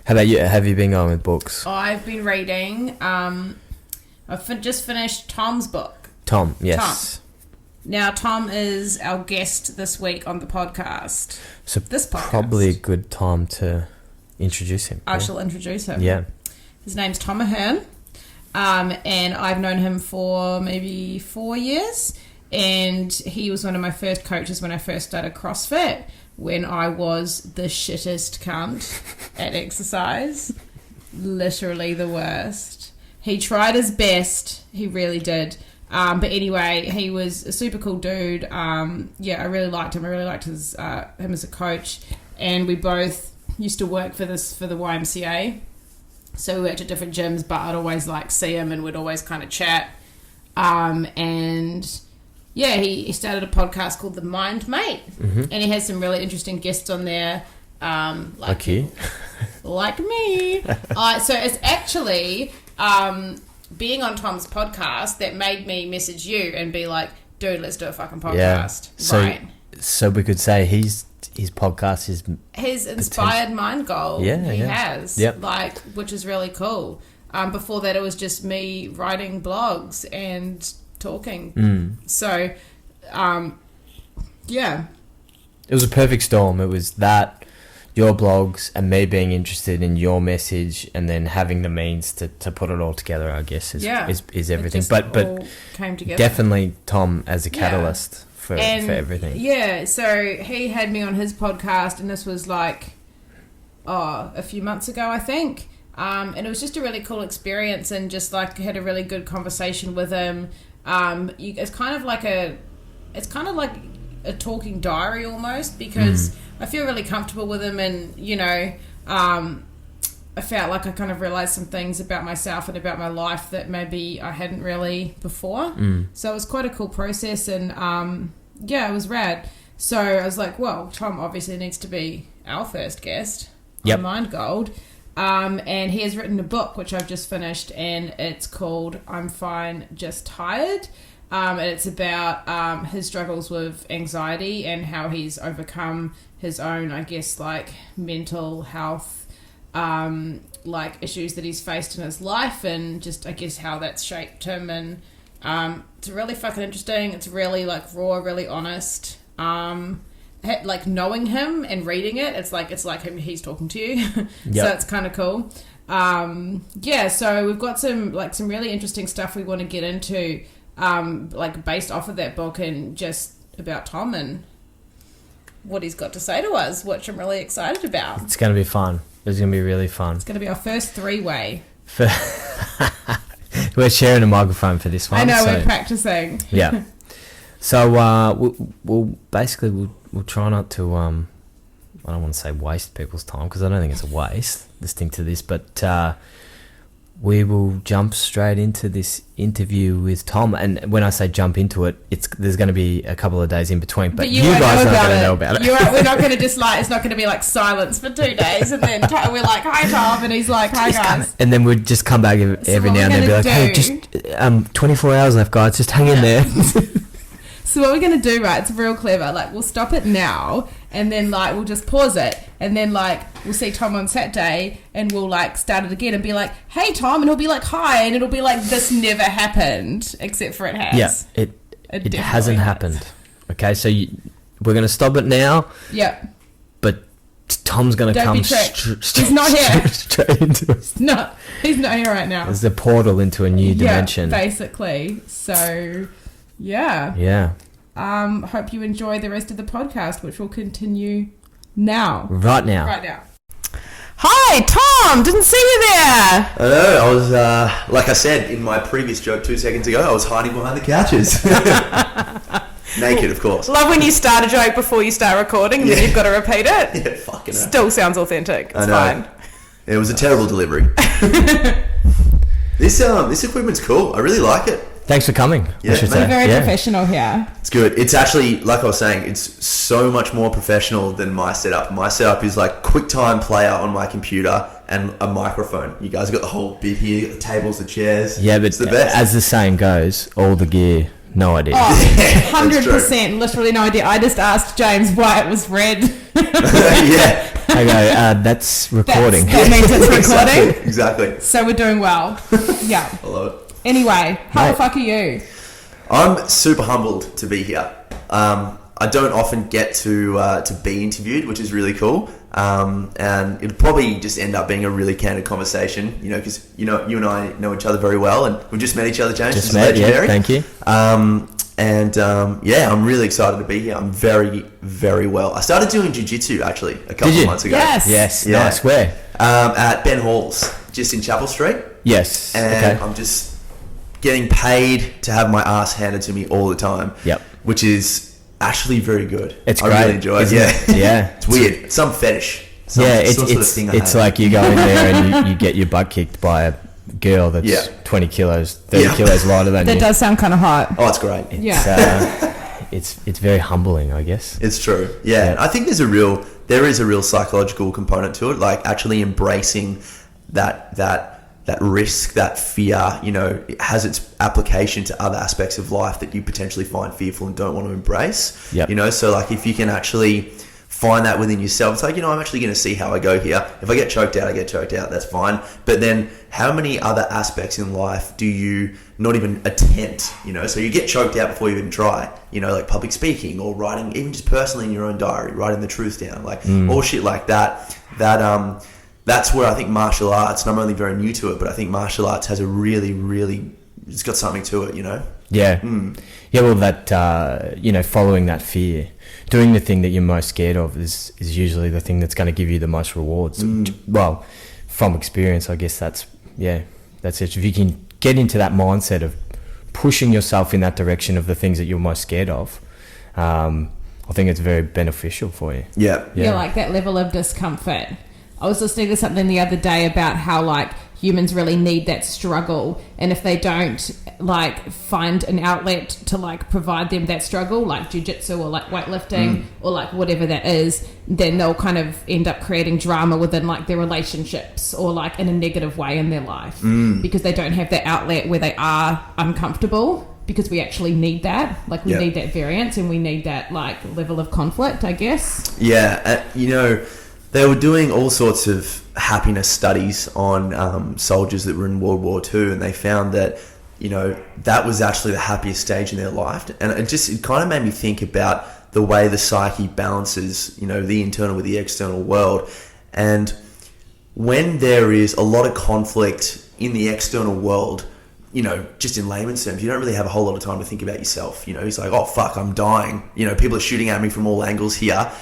How about you? Have you been going with books? I've been reading. I've just finished Tom's book. Tom, yes. Tom. Now, Tom is our guest this week on the podcast. So this podcast. Probably a good time to introduce him. I shall introduce him. Yeah. His name's Tom Ahern, and I've known him for maybe 4 years, and he was one of my first coaches when I first started CrossFit, when I was the shittest cunt at exercise. Literally the worst. He tried his best. He really did. But anyway, he was a super cool dude. I really liked him. I really liked him as a coach. And we both used to work for the YMCA. So we worked at different gyms, but I'd always see him and we'd always kind of chat. He started a podcast called The Mind Mate. Mm-hmm. And he has some really interesting guests on there. Like you? Like me. So it's actually being on Tom's podcast that made me message you and be like, dude, let's do a fucking podcast. Yeah. So we could say his podcast is his inspired mind goal. Yeah, he has. Yep. Which is really cool. Before that, it was just me writing blogs and talking. So, it was a perfect storm. It was that, your blogs, and me being interested in your message, and then having the means to put it all together, I guess, is everything. But came together. Definitely Tom as a catalyst for everything. Yeah, so he had me on his podcast, and this was a few months ago, I think. And it was just a really cool experience, and just had a really good conversation with him. It's kind of like a talking diary almost, because I feel really comfortable with him, and I felt like I kind of realized some things about myself and about my life that maybe I hadn't really before. So it was quite a cool process, and it was rad. So I was like, well, Tom obviously needs to be our first guest on Mind Gold. And he has written a book, which I've just finished, and it's called I'm Fine, Just Tired. And it's about his struggles with anxiety and how he's overcome his own, I guess, mental health, issues that he's faced in his life, and just, I guess, how that's shaped him. And it's really fucking interesting. It's really, raw, really honest. Knowing him and reading it, it's like him, he's talking to you. So it's kind of cool. So we've got some really interesting stuff we want to get into, based off of that book, and just about Tom and what he's got to say to us, which I'm really excited about. It's going to be fun. It's going to be really fun. It's going to be our first three-way. We're sharing a microphone for this one. I know, we're practicing. Yeah. So we'll try not to I don't want to say waste people's time, because I don't think it's a waste listening to this, but we will jump straight into this interview with Tom. And when I say jump into it, there's going to be a couple of days in between, but you guys aren't going to know about it. We're not going to it's not going to be silence for 2 days, and then we're like, hi Tom, and he's like, hi guys. And then we'd just come back every now and then and be like, hey, just 24 hours left, guys, just hang in there. So what we're going to do, right, it's real clever. We'll stop it now, and then, we'll just pause it. And then, we'll see Tom on Saturday, and we'll, start it again and be like, hey, Tom. And he'll be like, hi. And it'll be like, this never happened, except for it has. Yeah, it hasn't happened. Okay, so we're going to stop it now. Yeah. But Tom's going to come he's not here. Straight into us. No, he's not here right now. There's a portal into a new dimension. Yeah, basically. So... yeah. Hope you enjoy the rest of the podcast, which will continue now. Right now. Hi, Tom. Didn't see you there. I know. I was, like I said in my previous joke 2 seconds ago, I was hiding behind the couches. Naked, of course. Love when you start a joke before you start recording, and then you've got to repeat it. Yeah, fucking hell. Still sounds authentic. It's fine. It was a terrible delivery. This equipment's cool. I really like it. Thanks for coming. Yeah, we're very professional here. It's good. It's actually, like I was saying, it's so much more professional than my setup. My setup is QuickTime player on my computer and a microphone. You guys got the whole bit here, the tables, the chairs. Yeah, but it's the best. As the saying goes, all the gear, no idea. Oh, 100%, literally no idea. I just asked James why it was red. Yeah. I go, that's recording. That means it's recording. Exactly. So we're doing well. Yeah. I love it. Anyway, how Mate. the fuck are you? I'm super humbled to be here. I don't often get to be interviewed, which is really cool. And it'll probably just end up being a really candid conversation, you know, because you and I know each other very well, and we've just met each other, James. Just It's met, yeah, legendary. thank you. I'm really excited to be here. I'm very, very well. I started doing jiu-jitsu actually a couple you? of months ago. Yes, Yeah. nice. Where? At Ben Hall's, just in Chapel Street. Yes. And Okay. I'm just getting paid to have my ass handed to me all the time. Yep. Which is actually very good. It's I great. really enjoy it. isn't Yeah. it? Yeah. It's weird. It's some fetish. Some It's sort of thing I it's have. like you go in there and you get your butt kicked by a girl that's Yeah. 20 kilos, 30 Yeah. kilos lighter than That you. does sound kind of hot. Oh, it's great. It's very humbling, I guess. It's true. Yeah. And I think there is a real psychological component to it, like actually embracing that risk, that fear, you know, it has its application to other aspects of life that you potentially find fearful and don't want to embrace. Yep. You know, so like if you can actually find that within yourself, it's like, you know, I'm actually going to see how I go here. If I get choked out, I get choked out. That's fine. But then how many other aspects in life do you not even attempt, you know? So you get choked out before you even try, you know, like public speaking or writing, even just personally in your own diary, writing the truth down, like all shit like that. That's where I think martial arts, and I'm only very new to it, but I think martial arts has a really, really, it's got something to it, you know? Yeah. Yeah, well, that, following that fear, doing the thing that you're most scared of is usually the thing that's going to give you the most rewards. Well, from experience, I guess that's it. If you can get into that mindset of pushing yourself in that direction of the things that you're most scared of, I think it's very beneficial for you. Yeah. Yeah, like that level of discomfort. I was listening to something the other day about how like humans really need that struggle, and if they don't like find an outlet to like provide them that struggle, like jiu-jitsu or like weightlifting or like whatever that is, then they'll kind of end up creating drama within like their relationships or like in a negative way in their life because they don't have that outlet where they are uncomfortable, because we actually need that. Like we need that variance and we need that like level of conflict, I guess. Yeah. You know, they were doing all sorts of happiness studies on soldiers that were in World War II, and they found that, you know, that was actually the happiest stage in their life. And it kind of made me think about the way the psyche balances, you know, the internal with the external world. And when there is a lot of conflict in the external world, you know, just in layman's terms, you don't really have a whole lot of time to think about yourself. You know, it's like, oh, fuck, I'm dying. You know, people are shooting at me from all angles here.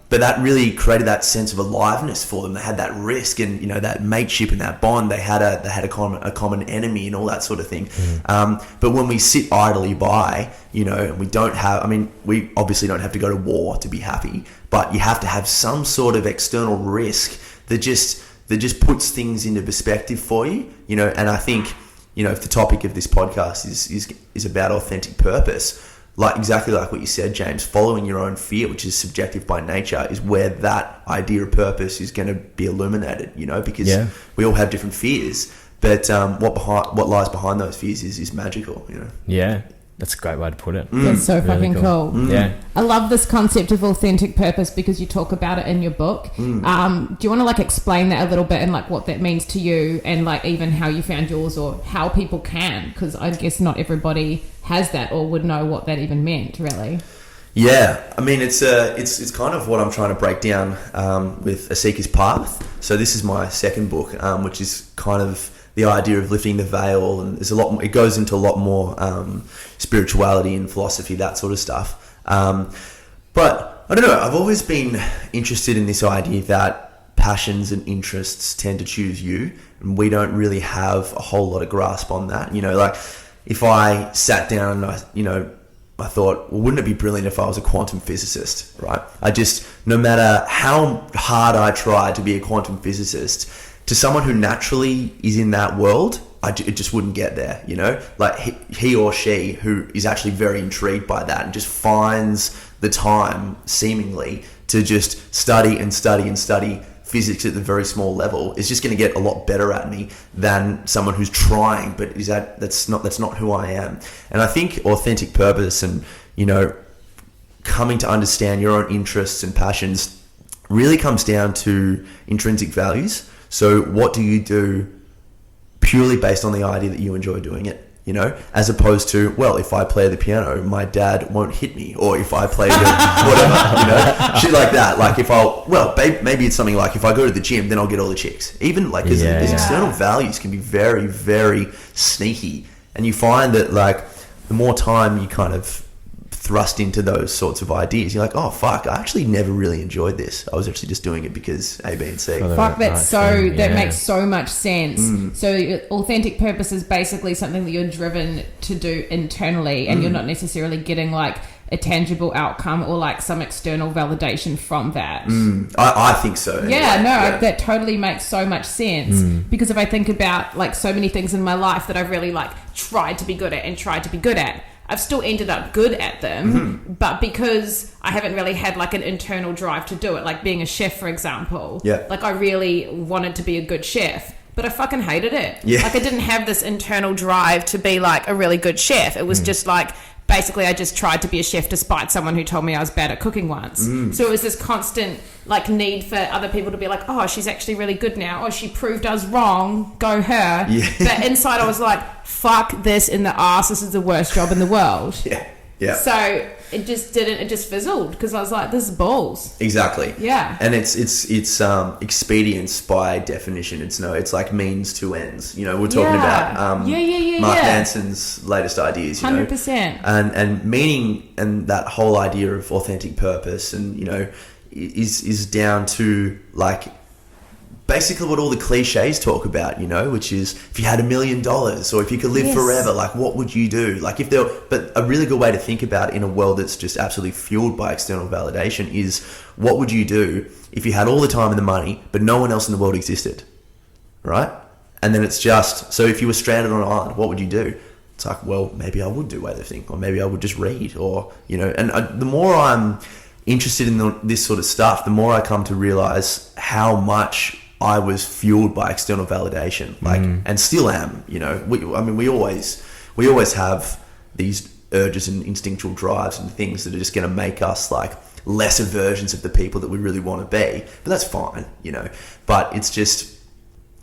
But that really created that sense of aliveness for them. They had that risk and, you know, that mateship and that bond. They had a common enemy and all that sort of thing. But when we sit idly by, you know, and we don't have, I mean, we obviously don't have to go to war to be happy, but you have to have some sort of external risk that just puts things into perspective for you, you know. And I think, you know, if the topic of this podcast is about authentic purpose, like exactly like what you said, James, following your own fear, which is subjective by nature, is where that idea of purpose is going to be illuminated, you know, because we all have different fears, but what lies behind those fears is magical, you know. Yeah, that's a great way to put it. That's so Really fucking cool. Yeah. I love this concept of authentic purpose because you talk about it in your book. Do you want to like explain that a little bit and like what that means to you, and like even how you found yours, or how people can, because I guess not everybody has that or would know what that even meant, really. Yeah, I mean, it's kind of what I'm trying to break down with A Seeker's Path. So this is my second book, which is kind of the idea of lifting the veil, and there's a lot more, it goes into a lot more spirituality and philosophy, that sort of stuff. But I don't know, I've always been interested in this idea that passions and interests tend to choose you, and we don't really have a whole lot of grasp on that. You know, like if I sat down and I thought, well, wouldn't it be brilliant if I was a quantum physicist, right? No matter how hard I try to be a quantum physicist, to someone who naturally is in that world, it just wouldn't get there, you know? Like he or she who is actually very intrigued by that and just finds the time, seemingly, to just study and study and study physics at the very small level is just going to get a lot better at me than someone who's trying, but that's not who I am. And I think authentic purpose and, you know, coming to understand your own interests and passions really comes down to intrinsic values. So what do you do purely based on the idea that you enjoy doing it? You know, as opposed to, well, if I play the piano, my dad won't hit me, or if I play the whatever, you know, shit like that. Like if maybe it's something like if I go to the gym, then I'll get all the chicks. Even like these external values can be very, very sneaky, and you find that like the more time you kind of thrust into those sorts of ideas, you're like, oh fuck, I actually never really enjoyed this. I was actually just doing it because A, B, and C. Fuck, that makes so much sense. So authentic purpose is basically something that you're driven to do internally, and you're not necessarily getting like a tangible outcome or like some external validation from that. I think so. Anyway. That totally makes so much sense, because if I think about like so many things in my life that I've really like tried to be good at, I've still ended up good at them, but because I haven't really had like an internal drive to do it, like being a chef, for example. Yeah. Like I really wanted to be a good chef, but I fucking hated it. Yeah. Like I didn't have this internal drive to be like a really good chef. It was just like, basically I just tried to be a chef despite someone who told me I was bad at cooking once. So it was this constant like need for other people to be like, oh, she's actually really good now. Oh, she proved us wrong. Go her. Yeah. But inside I was like, fuck this in the ass. This is the worst job in the world. Yeah. So it just fizzled because I was like, this is balls. Exactly. Yeah. And it's expedience by definition. It's like means to ends. You know, we're talking about Mark Manson's latest ideas, you 100%. know. And meaning and that whole idea of authentic purpose and, you know, is down to like basically what all the cliches talk about, you know, which is if you had $1 million or if you could live forever, like what would you do? Like but a really good way to think about it in a world that's just absolutely fueled by external validation is what would you do if you had all the time and the money, but no one else in the world existed, right? And then it's just, so if you were stranded on an island, what would you do? It's like, well, maybe I would do weightlifting, or maybe I would just read, or, you know, and the more I'm interested in this sort of stuff, the more I come to realize how much I was fueled by external validation, like, and still am. You know, we always have these urges and instinctual drives and things that are just going to make us like lesser versions of the people that we really want to be. But that's fine, you know. But it's just,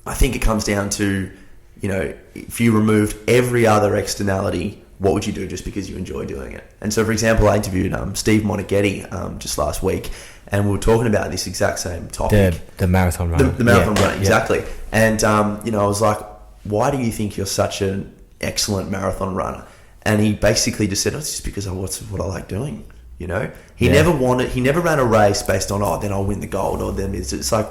I think it comes down to, you know, if you removed every other externality, what would you do just because you enjoy doing it? And so, for example, I interviewed Steve Monaghetti just last week, and we were talking about this exact same topic. The marathon runner. The marathon runner, exactly. And, you know, I was like, why do you think you're such an excellent marathon runner? And he basically just said, it's just because what I like doing, you know? He never ran a race based on, then I'll win the gold, or then it's like,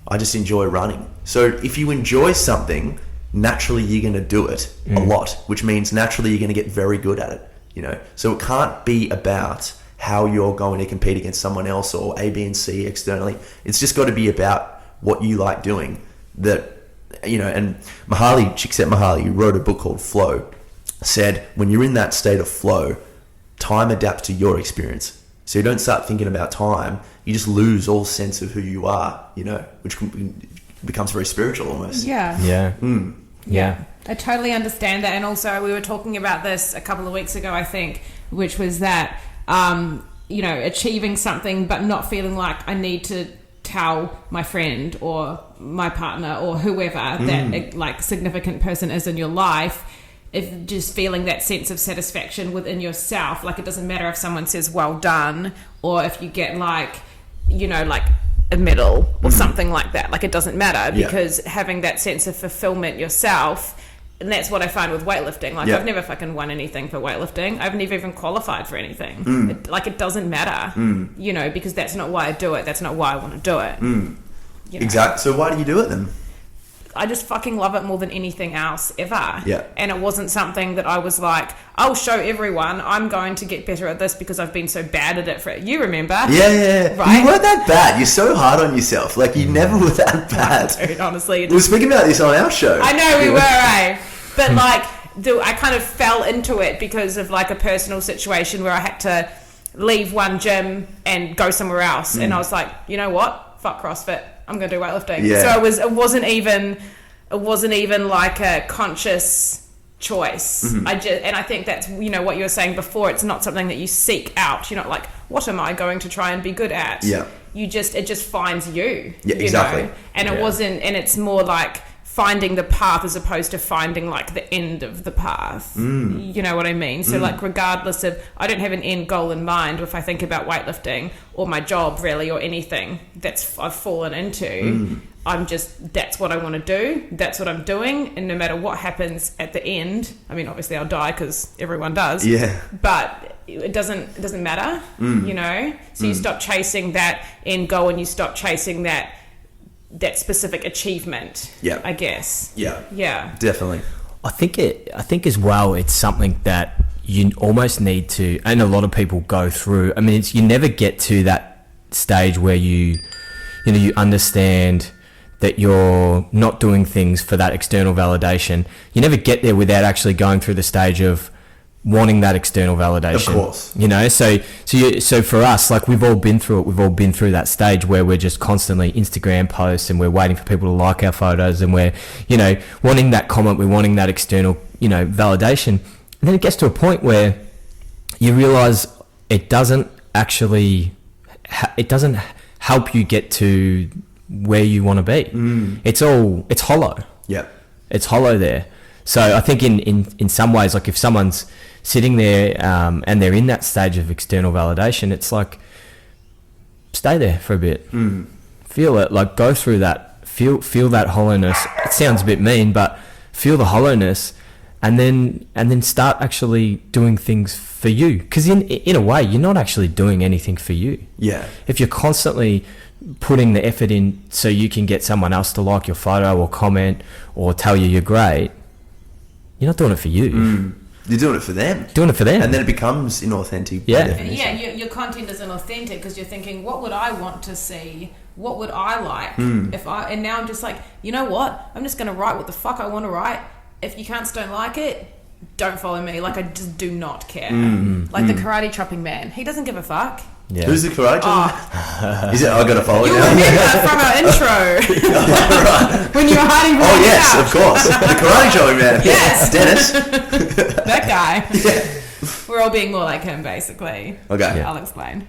I just enjoy running. So if you enjoy something, naturally you're going to do it a lot, which means naturally you're going to get very good at it, you know? So it can't be about how you're going to compete against someone else or A, B, and C externally. It's just got to be about what you like doing. That, you know, and Csikszentmihalyi, who wrote a book called Flow, said when you're in that state of flow, time adapts to your experience. So you don't start thinking about time, you just lose all sense of who you are, you know, which becomes very spiritual almost. Yeah. I totally understand that. And also we were talking about this a couple of weeks ago, I think, which was that you know, achieving something but not feeling like I need to tell my friend or my partner or whoever that like significant person is in your life, if just feeling that sense of satisfaction within yourself. Like it doesn't matter if someone says well done or if you get like, you know, like a medal or something like that. Like it doesn't matter because having that sense of fulfillment yourself. And that's what I find with weightlifting. Like, I've never fucking won anything for weightlifting. I've never even qualified for anything. It doesn't matter, you know, because that's not why I do it. That's not why I want to do it. You know? Exactly. So why do you do it then? I just fucking love it more than anything else ever. Yeah. And it wasn't something that I was like, I'll show everyone I'm going to get better at this because I've been so bad at it for it. You remember? Yeah. Right? You weren't that bad. You're so hard on yourself. Like, you never were that bad. Dude, honestly. We were speaking about this on our show. I know we were, eh? But like, I kind of fell into it because of like a personal situation where I had to leave one gym and go somewhere else. And I was like, you know what? Fuck CrossFit. I'm going to do weightlifting. Yeah. So it wasn't even like a conscious choice. I think that's, you know, what you were saying before. It's not something that you seek out. You're not like, what am I going to try and be good at? Yeah. it just finds you. Yeah, you exactly. know? And it wasn't, and it's more like finding the path as opposed to finding like the end of the path. You know what I mean? So like regardless of, I don't have an end goal in mind if I think about weightlifting or my job really or anything that's I've fallen into. I'm just, that's what I want to do, that's what I'm doing, and no matter what happens at the end, I mean obviously I'll die because everyone does, but it doesn't matter, you know. So you stop chasing that end goal and you stop chasing that specific achievement. I guess. Yeah, Definitely. I think as well, it's something that you almost need to, and a lot of people go through. I mean, you never get to that stage where you understand that you're not doing things for that external validation. You never get there without actually going through the stage of wanting that external validation. Of course. You know, so for us, like we've all been through it. We've all been through that stage where we're just constantly Instagram posts and we're waiting for people to like our photos and we're, you know, wanting that comment, we're wanting that external, you know, validation. And then it gets to a point where you realize it doesn't actually, it doesn't help you get to where you want to be. It's hollow. It's hollow there. So I think in some ways, like if someone's sitting there and they're in that stage of external validation, it's like, stay there for a bit. Feel it, like go through that, feel that hollowness. It sounds a bit mean, but feel the hollowness and then start actually doing things for you. Because in a way, you're not actually doing anything for you. If you're constantly putting the effort in so you can get someone else to like your photo or comment or tell you you're great, you're not doing it for you. You're doing it for them. And then it becomes inauthentic. Your content isn't authentic because you're thinking, what would I want to see? What would I like? And now I'm just like, you know what? I'm just going to write what the fuck I want to write. If you can't don't like it, don't follow me. Like I just do not care. Like the karate chopping man. He doesn't give a fuck. Who's the karate chopping? Is it? I got to follow you now. remember from our intro. Right. When you were hiding from the yes, couch. Of course. The karate chopping man. Yes. Dennis. That guy. We're all being more like him, basically. Okay. I'll explain.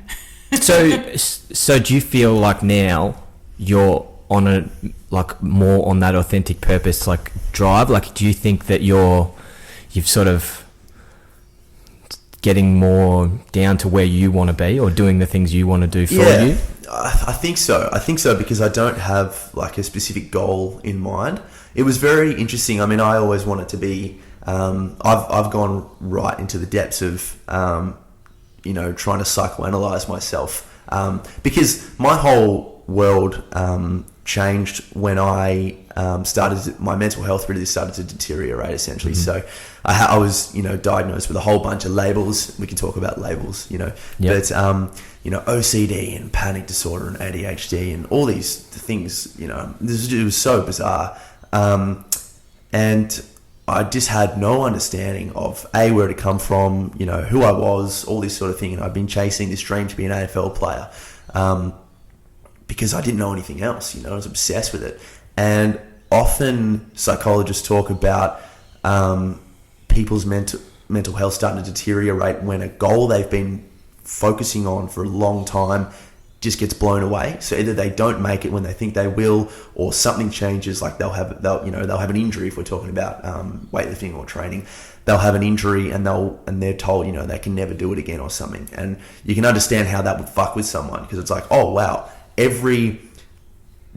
So do you feel like now you're on a, like more on that authentic purpose, like drive? Like, do you think that you've sort of getting more down to where you want to be or doing the things you want to do for you? I think so because I don't have like a specific goal in mind. It was very interesting. I mean, I always wanted to be, I've gone right into the depths of, you know, trying to psychoanalyze myself, because my whole world, changed when I my mental health really started to deteriorate essentially. So I was, you know, diagnosed with a whole bunch of labels. We can talk about labels, you know, but you know, OCD and panic disorder and ADHD and all these things, you know, it was so bizarre. And I just had no understanding of where to come from, you know, who I was, all this sort of thing. And I've been chasing this dream to be an AFL player. Because I didn't know anything else, you know, I was obsessed with it. And often psychologists talk about people's mental health starting to deteriorate when a goal they've been focusing on for a long time just gets blown away. So either they don't make it when they think they will, or something changes, like they'll have an injury. If we're talking about weightlifting or training, they'll have an injury and they're told, you know, they can never do it again or something. And you can understand how that would fuck with someone, because it's like, oh wow, every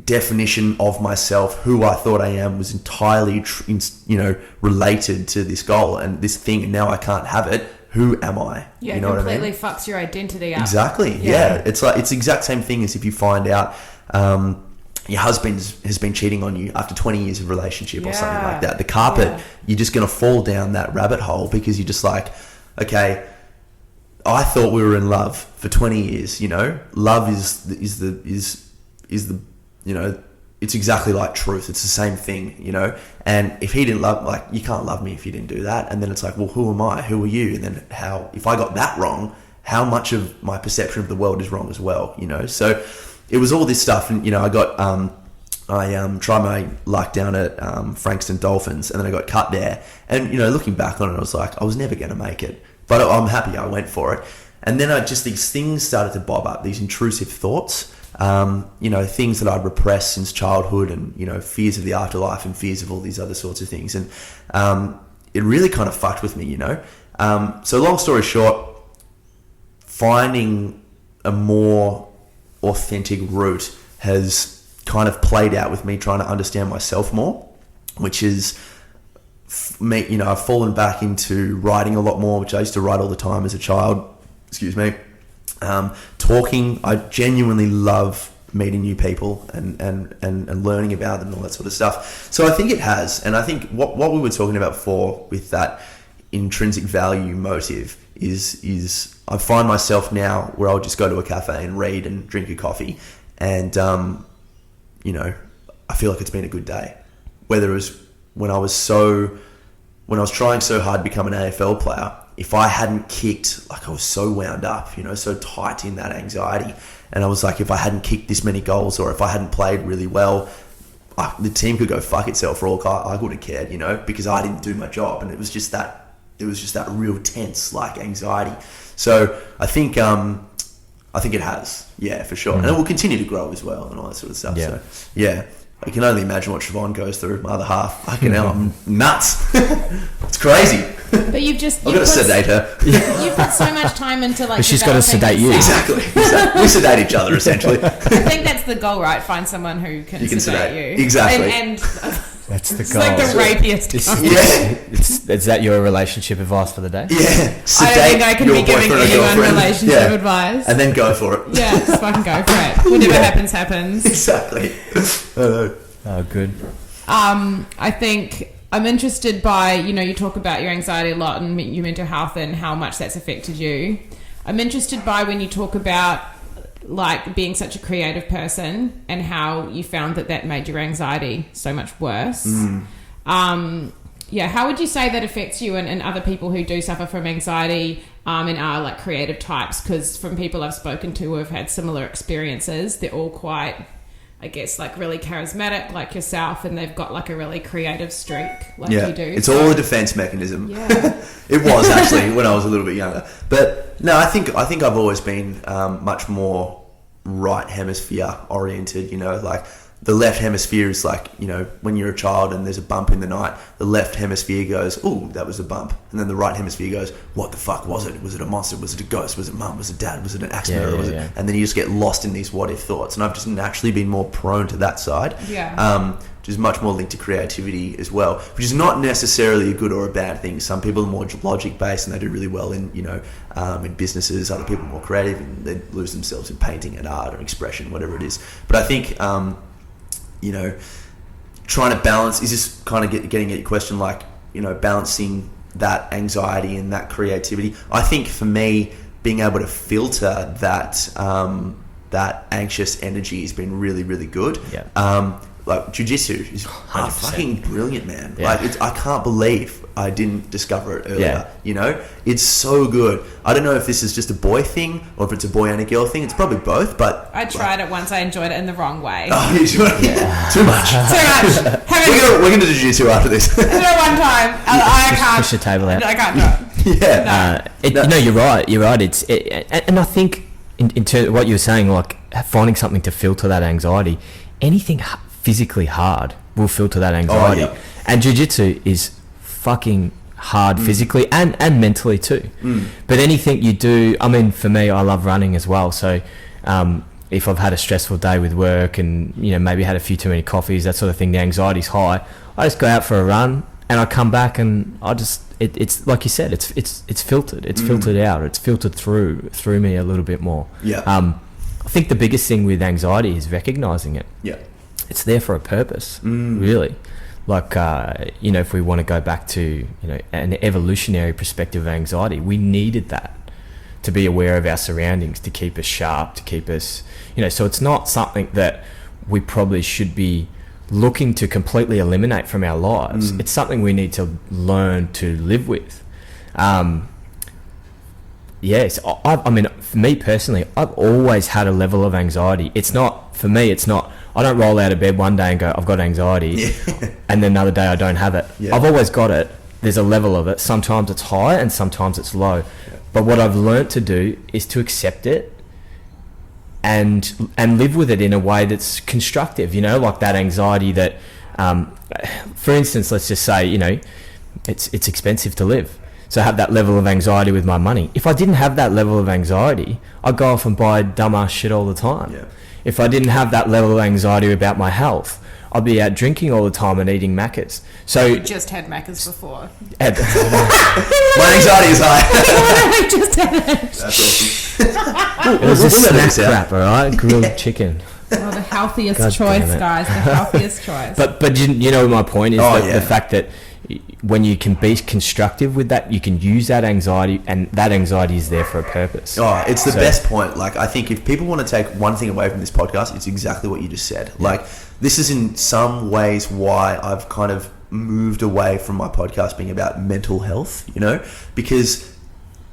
definition of myself, who I thought I am, was entirely, you know, related to this goal and this thing, and now I can't have it. Who am I? Yeah, you know completely what I mean? Fucks your identity up. Exactly. Yeah. It's like, it's the exact same thing as if you find out your husband has been cheating on you after 20 years of relationship or something like that. The carpet, you're just going to fall down that rabbit hole because you're just like, okay, I thought we were in love for 20 years, you know. Love is the you know, it's exactly like truth. It's the same thing, you know. And if he didn't love, like, you can't love me if you didn't do that. And then it's like, well, who am I? Who are you? And then if I got that wrong, how much of my perception of the world is wrong as well, you know? So it was all this stuff. And, you know, I got, I tried my luck down at Frankston Dolphins, and then I got cut there. And, you know, looking back on it, I was like, I was never going to make it. But I'm happy I went for it. And then these things started to bob up, these intrusive thoughts. things that I'd repressed since childhood, and fears of the afterlife and fears of all these other sorts of things, and it really kind of fucked with me. So long story short, finding a more authentic route has kind of played out with me trying to understand myself more, which is me. I've fallen back into writing a lot more, which I used to write all the time as a child. Excuse me. Talking, I genuinely love meeting new people and learning about them and all that sort of stuff. So I think it has, and I think what we were talking about before with that intrinsic value motive is I find myself now where I'll just go to a cafe and read and drink a coffee, and I feel like it's been a good day. Whether it was when I was trying so hard to become an AFL player, if I hadn't kicked, like I was so wound up, so tight in that anxiety, and I was like, if I hadn't kicked this many goals, or if I hadn't played really well, the team could go fuck itself for all I would have cared, because I didn't do my job, and it was just that real tense, like, anxiety. So I think it has, yeah, for sure, and it will continue to grow as well, and all that sort of stuff. Yeah. So yeah, I can only imagine what Siobhan goes through. My other half, fucking hell, I'm nuts. It's crazy. But I've got to sedate her. You've put so much time into like. But she's got to sedate you. Exactly. We sedate each other essentially. I think that's the goal, right? Find someone who can sedate you. Exactly. And that's the it's goal. like the rapiest. Is that your relationship advice for the day? Yeah. I don't think I can be giving anyone relationship advice. And then go for it. Yeah, just fucking go for it. Whatever happens, happens. Exactly. Oh, good. I think I'm interested by, you talk about your anxiety a lot and your mental health and how much that's affected you. I'm interested by when you talk about like being such a creative person and how you found that made your anxiety so much worse. How would you say that affects you and other people who do suffer from anxiety and are like creative types? Because from people I've spoken to who have had similar experiences, they're all quite, I guess, like really charismatic like yourself, and they've got like a really creative streak like you do. It's all a defense mechanism. Yeah. It was actually when I was a little bit younger. But no, I think I've always been much more right hemisphere oriented, like the left hemisphere is like, when you're a child and there's a bump in the night, the left hemisphere goes, "Ooh, that was a bump." And then the right hemisphere goes, "What the fuck was it? Was it a monster? Was it a ghost? Was it mum? Was it dad? Was it an axe murderer? Was it?" And then you just get lost in these what if thoughts. And I've just naturally been more prone to that side. Yeah. Which is much more linked to creativity as well, which is not necessarily a good or a bad thing. Some people are more logic based and they do really well in, in businesses. Other people are more creative and they lose themselves in painting and art or expression, whatever it is. But I think, trying to balance is just kind of getting at your question, like, balancing that anxiety and that creativity. I think for me, being able to filter that anxious energy has been really, really good. Yeah. Like jiu-jitsu is 100%. fucking brilliant, man. Yeah. Like I can't believe I didn't discover it earlier. It's so good. I don't know if this is just a boy thing or if it's a boy and a girl thing. It's probably both, but I tried it once. I enjoyed it in the wrong way. Oh, you do it? Yeah. Too much. Too much. We're gonna do jiu-jitsu after this. No, one time. I can't. Push the table out. I can't do it. Yeah. No, you're right. You're right. And I think in terms of what you were saying, like finding something to filter that anxiety, anything physically hard will filter that anxiety. Oh, yeah. And jiu-jitsu is fucking hard physically and mentally too. But anything you do, I mean, for me, I love running as well. So if I've had a stressful day with work and maybe had a few too many coffees, that sort of thing, the anxiety's high, I just go out for a run and I come back and I just it's like you said, it's filtered, it's filtered out, it's filtered through me a little bit more. I think the biggest thing with anxiety is recognizing it. It's there for a purpose, really. Like, if we want to go back to, an evolutionary perspective of anxiety, we needed that to be aware of our surroundings, to keep us sharp, to keep us, so it's not something that we probably should be looking to completely eliminate from our lives. It's something we need to learn to live with. Yes, I mean, for me personally, I've always had a level of anxiety. It's not, I don't roll out of bed one day and go, I've got anxiety, and then another day I don't have it. I've always got it. There's a level of it. Sometimes it's high and sometimes it's low. But what I've learnt to do is to accept it and live with it in a way that's constructive, you know, like that anxiety that, for instance, let's just say, you know, it's expensive to live. So I have that level of anxiety with my money. If I didn't have that level of anxiety, I'd go off and buy dumbass shit all the time. Yeah. If I didn't have that level of anxiety about my health, I'd be out drinking all the time and eating Maccas. So You just had Maccas before. My anxiety is high. I just had it. That's awesome. it was a We'll let snack this out. wrap, all right? Grilled chicken. Oh, the healthiest God choice, damn it. guys. The healthiest choice. But you know my point is Oh, the fact that when you can be constructive with that, you can use that anxiety, and that anxiety is there for a purpose. Oh, it's the best point. Like, I think if people want to take one thing away from this podcast, it's exactly what you just said. Like, this is in some ways why I've kind of moved away from my podcast being about mental health, you know, because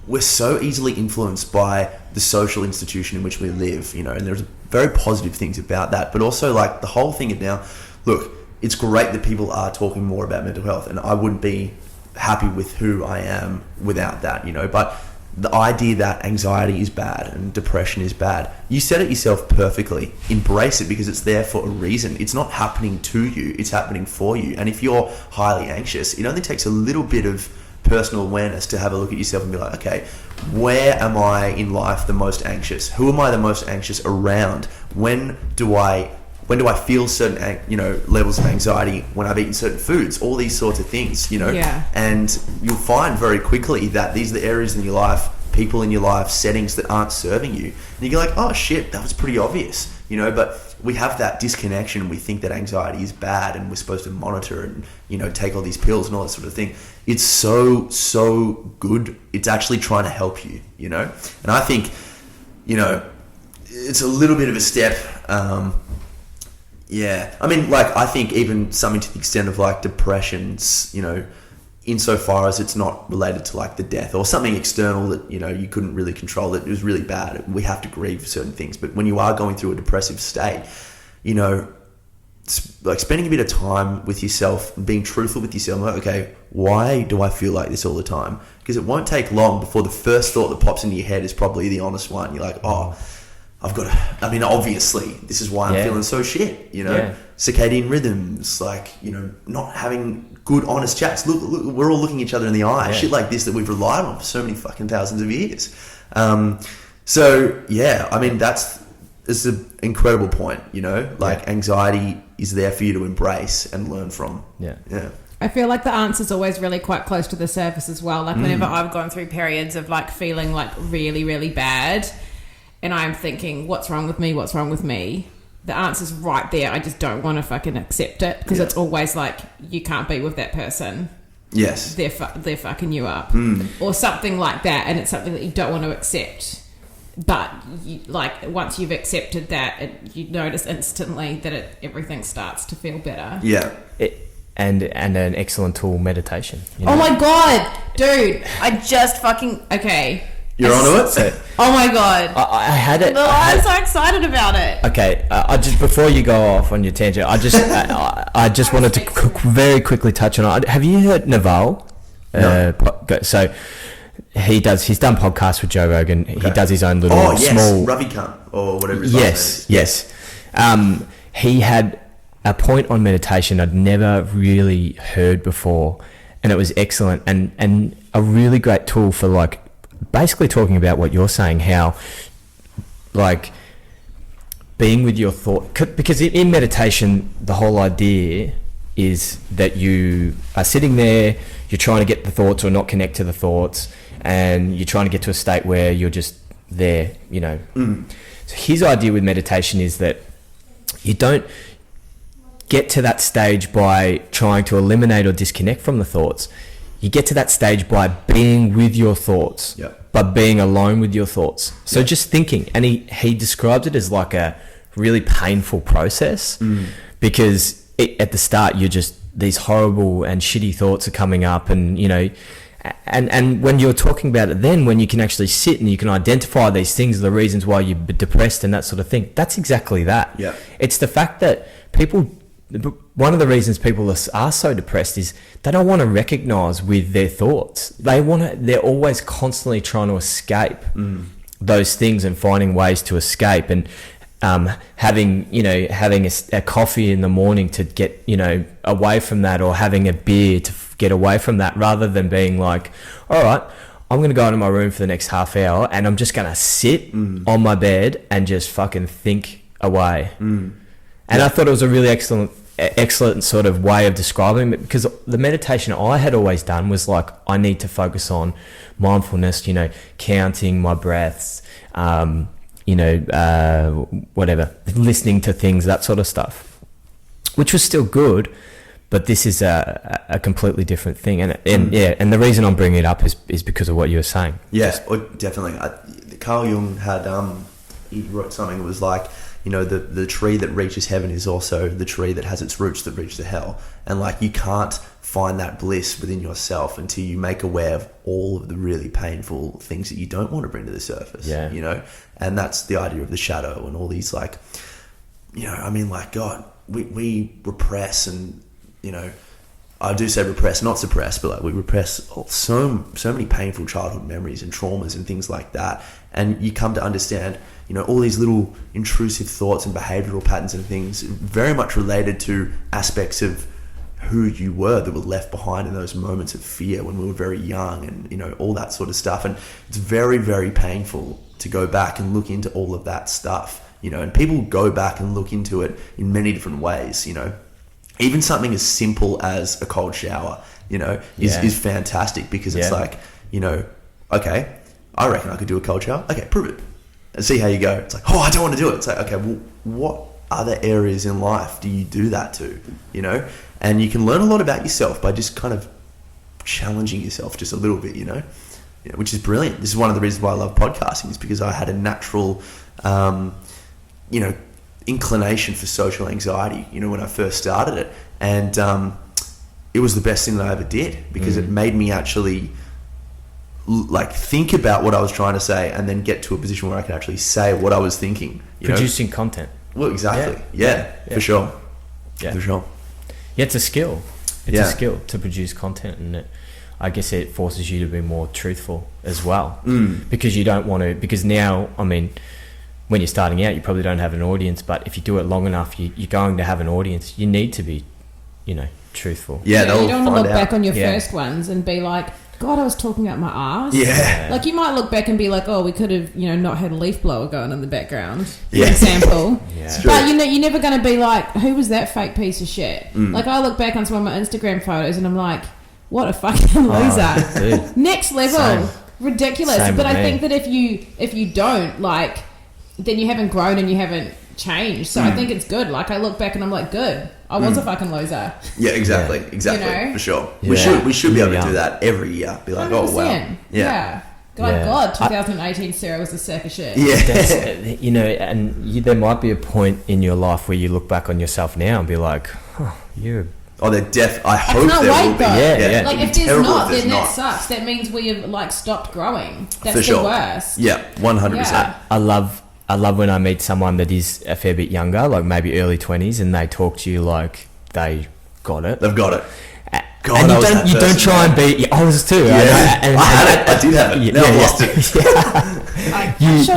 we're so easily influenced by the social institution in which we live, you know, and there's very positive things about that. But also, like, the whole thing now, look, it's great that people are talking more about mental health, and I wouldn't be happy with who I am without that, you know. But the idea that anxiety is bad and depression is bad, you said it yourself perfectly. Embrace it, because it's there for a reason. It's not happening to you, it's happening for you. And if you're highly anxious, it only takes a little bit of personal awareness to have a look at yourself and be like, okay, where am I in life the most anxious? Who am I the most anxious around? When do I feel certain, you know, levels of anxiety when I've eaten certain foods? All these sorts of things, you know. Yeah. And you'll find very quickly that these are the areas in your life, people in your life, settings that aren't serving you. And you're like, oh shit, that was pretty obvious, you know. But we have that disconnection. We think that anxiety is bad, and we're supposed to monitor and, you know, take all these pills and all that sort of thing. It's so good. It's actually trying to help you, you know. And I think, you know, it's a little bit of a step. Yeah, I mean, like, I think even something to the extent of, like, depressions, you know, insofar as it's not related to, like, the death or something external that, you know, you couldn't really control, that it was really bad. We have to grieve certain things. But when you are going through a depressive state, you know, like, spending a bit of time with yourself, being truthful with yourself, like, okay, why do I feel like this all the time? Because it won't take long before the first thought that pops into your head is probably the honest one. You're like, oh, I've got to, I mean, obviously, this is why I'm feeling so shit, you know? Yeah. Circadian rhythms, like, you know, not having good, honest chats. Look, we're all looking each other in the eye. Yeah. Shit like this that we've relied on for so many fucking thousands of years. So, yeah, I mean, it's an incredible point, you know? Like, anxiety is there for you to embrace and learn from. Yeah. Yeah. I feel like the answer's always really quite close to the surface as well. Like, whenever I've gone through periods of, like, feeling, like, really, really bad, and I'm thinking, what's wrong with me? What's wrong with me? The answer's right there. I just don't want to fucking accept it, because it's always like, you can't be with that person. Yes. They're fucking you up. Or something like that, and it's something that you don't want to accept. But, you, like, once you've accepted that, you notice instantly that everything starts to feel better. Yeah. And an excellent tool, meditation. You know? Oh my God, dude. I just fucking... Okay. You're onto it? Oh my God. I had it. I'm so excited about it. Okay, I just, before you go off on your tangent, I just wanted to very quickly touch on it. Have you heard Naval? No. So he's done podcasts with Joe Rogan. He does his own little small Ravikant or whatever his last name is. Yes. He had a point on meditation I'd never really heard before, and it was excellent and a really great tool for, like, basically talking about what you're saying, how, like, being with your thought, because in meditation the whole idea is that you are sitting there, you're trying to get the thoughts or not connect to the thoughts, and you're trying to get to a state where you're just there, you know. So his idea with meditation is that you don't get to that stage by trying to eliminate or disconnect from the thoughts. You get to that stage by being with your thoughts, by being alone with your thoughts. So just thinking, and he described it as like a really painful process, because at the start you're just, these horrible and shitty thoughts are coming up, and, you know, and when you're talking about it, then when you can actually sit and you can identify these things, the reasons why you're depressed and that sort of thing, that's exactly that. Yeah. It's the fact that one of the reasons people are so depressed is they don't want to recognize with their thoughts. They're always constantly trying to escape those things and finding ways to escape, and having a coffee in the morning to get, away from that, or having a beer to get away from that, rather than being like, all right, I'm going to go into my room for the next half hour and I'm just going to sit on my bed and just fucking think away. And I thought it was a really excellent sort of way of describing it, because the meditation I had always done was like, I need to focus on mindfulness, counting my breaths, whatever, listening to things, that sort of stuff, which was still good, but this is a completely different thing. And the reason I'm bringing it up is because of what you were saying. Yes, definitely. Carl Jung had, he wrote something that was like, the tree that reaches heaven is also the tree that has its roots that reach to hell. And like, you can't find that bliss within yourself until you make aware of all of the really painful things that you don't want to bring to the surface. And that's the idea of the shadow and all these, like, God, we repress, and I do say repress, not suppress, but like, we repress so many painful childhood memories and traumas and things like that. And you come to understand, all these little intrusive thoughts and behavioral patterns and things very much related to aspects of who you were that were left behind in those moments of fear when we were very young, and all that sort of stuff. And it's very, very painful to go back and look into all of that stuff, and people go back and look into it in many different ways. Even something as simple as a cold shower, is fantastic, because it's like, okay, I reckon I could do a cold shower. Okay, prove it and see how you go. It's like, oh, I don't want to do it. It's like, okay, well, what other areas in life do you do that to? And you can learn a lot about yourself by just kind of challenging yourself just a little bit, which is brilliant. This is one of the reasons why I love podcasting, is because I had a natural, inclination for social anxiety, when I first started it. And it was the best thing that I ever did, because it made me actually think about what I was trying to say, and then get to a position where I could actually say what I was thinking. Producing content. Well, exactly. Yeah, for sure. Yeah. For sure. Yeah, it's a skill. It's a skill to produce content, and I guess it forces you to be more truthful as well, because you don't want to. Because now, when you're starting out, you probably don't have an audience, but if you do it long enough, you're going to have an audience. You need to be, truthful. Yeah, you don't want to look back on your first ones and be like, God, I was talking out my arse. Yeah. Like, you might look back and be like, oh, we could have, not had a leaf blower going in the background, for example. But, you're never going to be like, who was that fake piece of shit? Like, I look back on some of my Instagram photos and I'm like, what a fucking loser. Next level. Same. Ridiculous. Same but I think that if you don't, like, then you haven't grown and you haven't changed. So I think it's good. Like, I look back and I'm like, good. I was a fucking loser. Yeah, exactly. For sure. Yeah. We should be able to do that every year. Be like, 100%. Oh wow. Yeah. God, 2018 Sarah was a sack of shit. Yeah. There might be a point in your life where you look back on yourself now and be like, oh, you're... Oh, they're I hope there will be. Yeah. Like, if there's not, then that sucks. That means we have, stopped growing. That's the worst. Yeah, 100%. Yeah. I love when I meet someone that is a fair bit younger, like maybe early 20s, and they talk to you like they got it. They've got it. God, and you don't try and be... I was too. Yeah. I had it. I did have it. Now I lost it.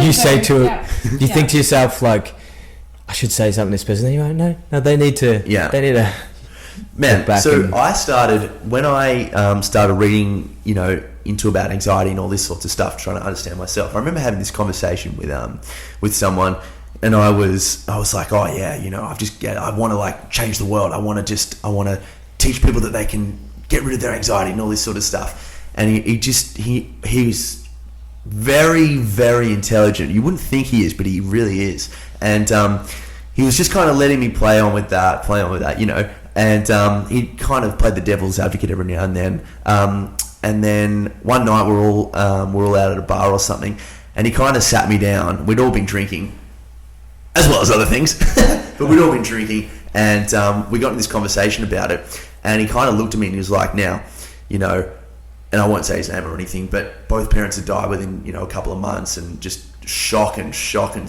You say to it... You think to yourself, like, I should say something to this person. You go, no, they need to... Yeah. They need to... Man, so I started... When I started reading, into about anxiety and all this sorts of stuff, trying to understand myself. I remember having this conversation with someone, and I was like, oh yeah, I want to like change the world. I want to teach people that they can get rid of their anxiety and all this sort of stuff. And he's very, very intelligent. You wouldn't think he is, but he really is. And he was just kind of letting me play on with that, and he kind of played the devil's advocate every now and then. And then one night we're all out at a bar or something, and he kind of sat me down. We'd all been drinking, as well as other things, but we'd all been drinking, and we got in this conversation about it. And he kind of looked at me and he was like, "Now, and I won't say his name or anything, but both parents had died within a couple of months, and just shocking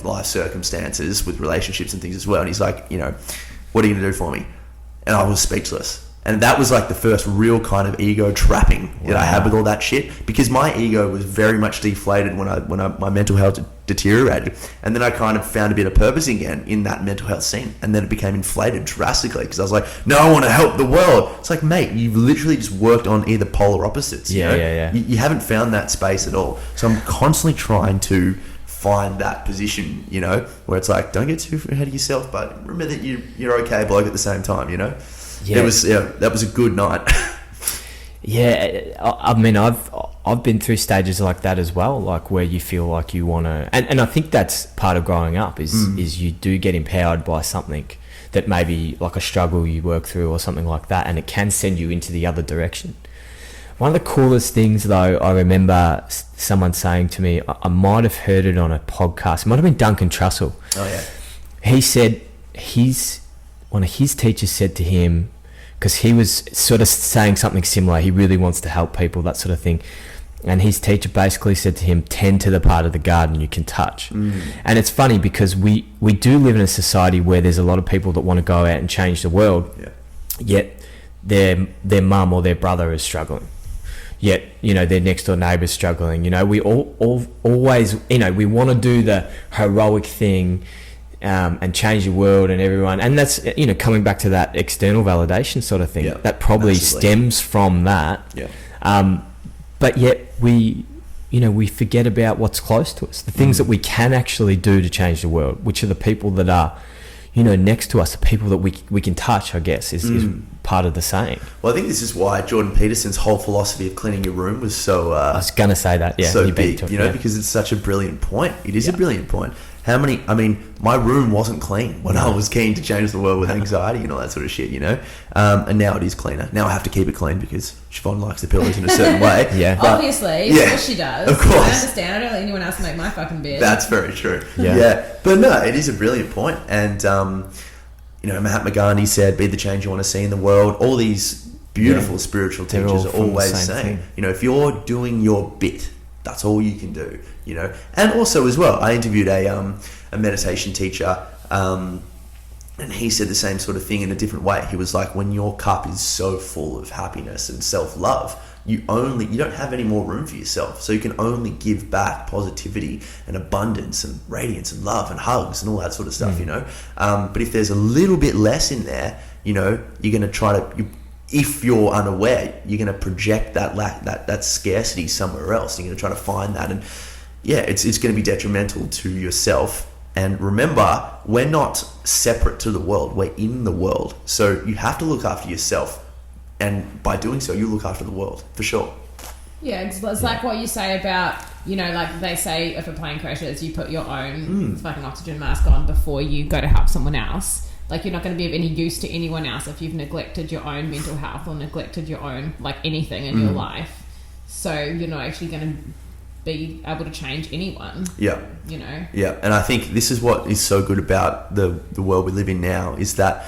life circumstances with relationships and things as well." And he's like, "What are you gonna do for me?" And I was speechless. And that was like the first real kind of ego trapping that I had with all that shit, because my ego was very much deflated when my mental health deteriorated. And then I kind of found a bit of purpose again in that mental health scene. And then it became inflated drastically because I was like, no, I want to help the world. It's like, mate, you've literally just worked on either polar opposites. You know? You haven't found that space at all. So I'm constantly trying to find that position, you know, where it's like, don't get too ahead of yourself, but remember that you're okay, bloke, at the same time, you know. That was a good night. I mean, I've been through stages like that as well, like where you feel like you want to, and I think that's part of growing up is you do get empowered by something that maybe like a struggle you work through or something like that, and it can send you into the other direction. One of the coolest things, though, I remember someone saying to me, I might have heard it on a podcast, it might have been Duncan Trussell. Oh, yeah. He said one of his teachers said to him, because he was sort of saying something similar, he really wants to help people, that sort of thing. And his teacher basically said to him, tend to the part of the garden you can touch. And it's funny because we do live in a society where there's a lot of people that want to go out and change the world, yet their mum or their brother is struggling. Yet, you know, their next door neighbour's struggling. You know, we always, you know, we want to do the heroic thing and change the world and everyone. And that's, you know, coming back to that external validation sort of thing. That probably stems from that. But yet we forget about what's close to us. The things that we can actually do to change the world, which are the people that are, you know, next to us, the people that we can touch, I guess, is part of the saying. Well, I think this is why Jordan Peterson's whole philosophy of cleaning your room was so... I was going to say that, so big, you know, because it's such a brilliant point. It is a brilliant point. My room wasn't clean when I was keen to change the world with anxiety and all that sort of shit, you know? And now it is cleaner. Now I have to keep it clean because Siobhan likes the pillows in a certain way. But, obviously, of course she does. Of course. I understand. I don't let anyone else make my fucking bed. That's very true. But no, it is a brilliant point. And, you know, Mahatma Gandhi said, be the change you want to see in the world. All these beautiful spiritual teachers are always saying, you know, if you're doing your bit, that's all you can do, you know. And also as well, I interviewed a meditation teacher, and he said the same sort of thing in a different way. He was like, when your cup is so full of happiness and self-love, you don't have any more room for yourself. So you can only give back positivity and abundance and radiance and love and hugs and all that sort of stuff, you know. But if there's a little bit less in there, you know, you're going to try to... if you're unaware, you're going to project that scarcity somewhere else. You're going to try to find that, and it's going to be detrimental to yourself. And remember, we're not separate to the world, we're in the world. So you have to look after yourself, and by doing so, you look after the world, for sure. Yeah, it's like what you say about, you know, like they say if a plane crashes, you put your own fucking oxygen mask on before you go to help someone else. Like, you're not going to be of any use to anyone else if you've neglected your own mental health or neglected your own, like, anything in your life. So you're not actually going to be able to change anyone. Yeah. You know? Yeah, and I think this is what is so good about the world we live in now, is that,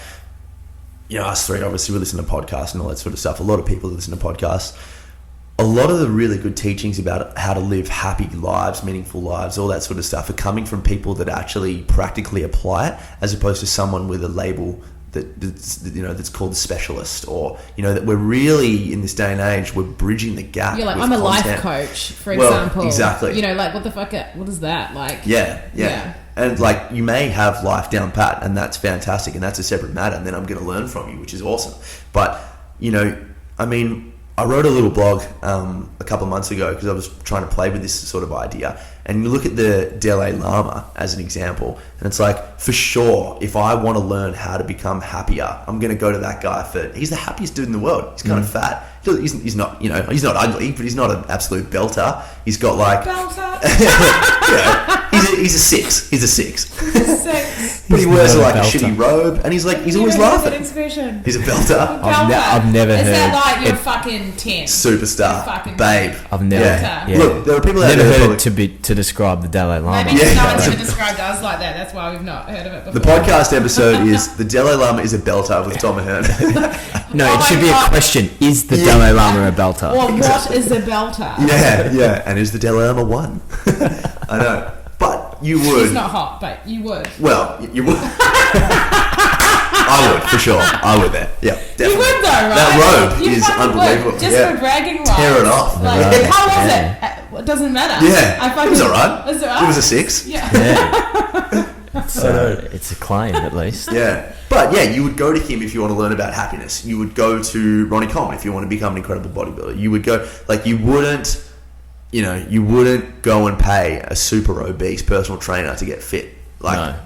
you know, us three, obviously, we listen to podcasts and all that sort of stuff. A lot of people listen to podcasts. A lot of the really good teachings about how to live happy lives, meaningful lives, all that sort of stuff are coming from people that actually practically apply it, as opposed to someone with a label that's called the specialist, or, you know, that we're really, in this day and age, we're bridging the gap. You're like, I'm a life coach, for example. Exactly. You know, like, what the fuck, what is that? Like, yeah. And like, you may have life down pat, and that's fantastic, and that's a separate matter, and then I'm going to learn from you, which is awesome. But, you know, I mean, I wrote a little blog a couple of months ago because I was trying to play with this sort of idea. And you look at the Dalai Lama as an example, and it's like, for sure, if I want to learn how to become happier, I'm going to go to that guy he's the happiest dude in the world. He's kind of fat. He's not, you know, he's not ugly, but he's not an absolute belter. He's got like... Belter? Yeah, he's a six. He's a six. But he wears like a shitty robe, and he's always laughing. He's a belter. I've never heard... Is that like you're fucking 10? Superstar. Fucking babe. I've never... Yeah. Look, there are people out never there... heard to describe the Dalai Lama. Maybe no one's ever described us like that. That's why we've not heard of it before. The podcast episode is The Dalai Lama is a Belter with Tom Ahern. No, it should be a question. Is the Dalai Lama a belter? Or what is a belter? Yeah. And is the Dalai Lama one? I know. But you would... She's not hot, but you would. Well, you would... I would, for sure. I would there. Yeah, definitely. You would though, right? That road You is fucking unbelievable. would, just for bragging rights. Tear it off. Like, Right. how was Yeah. it? It doesn't matter. Yeah, it was alright. Was it alright? It was a 6. Yeah. Yeah. It's a claim, at least. Yeah. But yeah, you would go to him if you want to learn about happiness. You would go to Ronnie Coleman if you want to become an incredible bodybuilder. You would go, like, you wouldn't go and pay a super obese personal trainer to get fit. Like, No.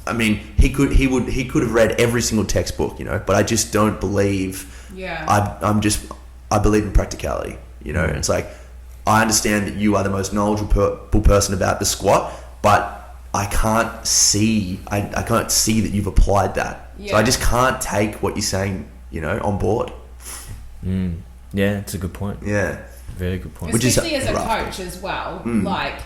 I mean, he could have read every single textbook, but I just don't believe. Yeah. I believe in practicality. It's like, I understand that you are the most knowledgeable person about the squat, but I can't see that you've applied that. Yeah. So I just can't take what you're saying, on board. Yeah, it's a good point. Yeah. Very good point. Which is Especially as a rough. coach as well. Like,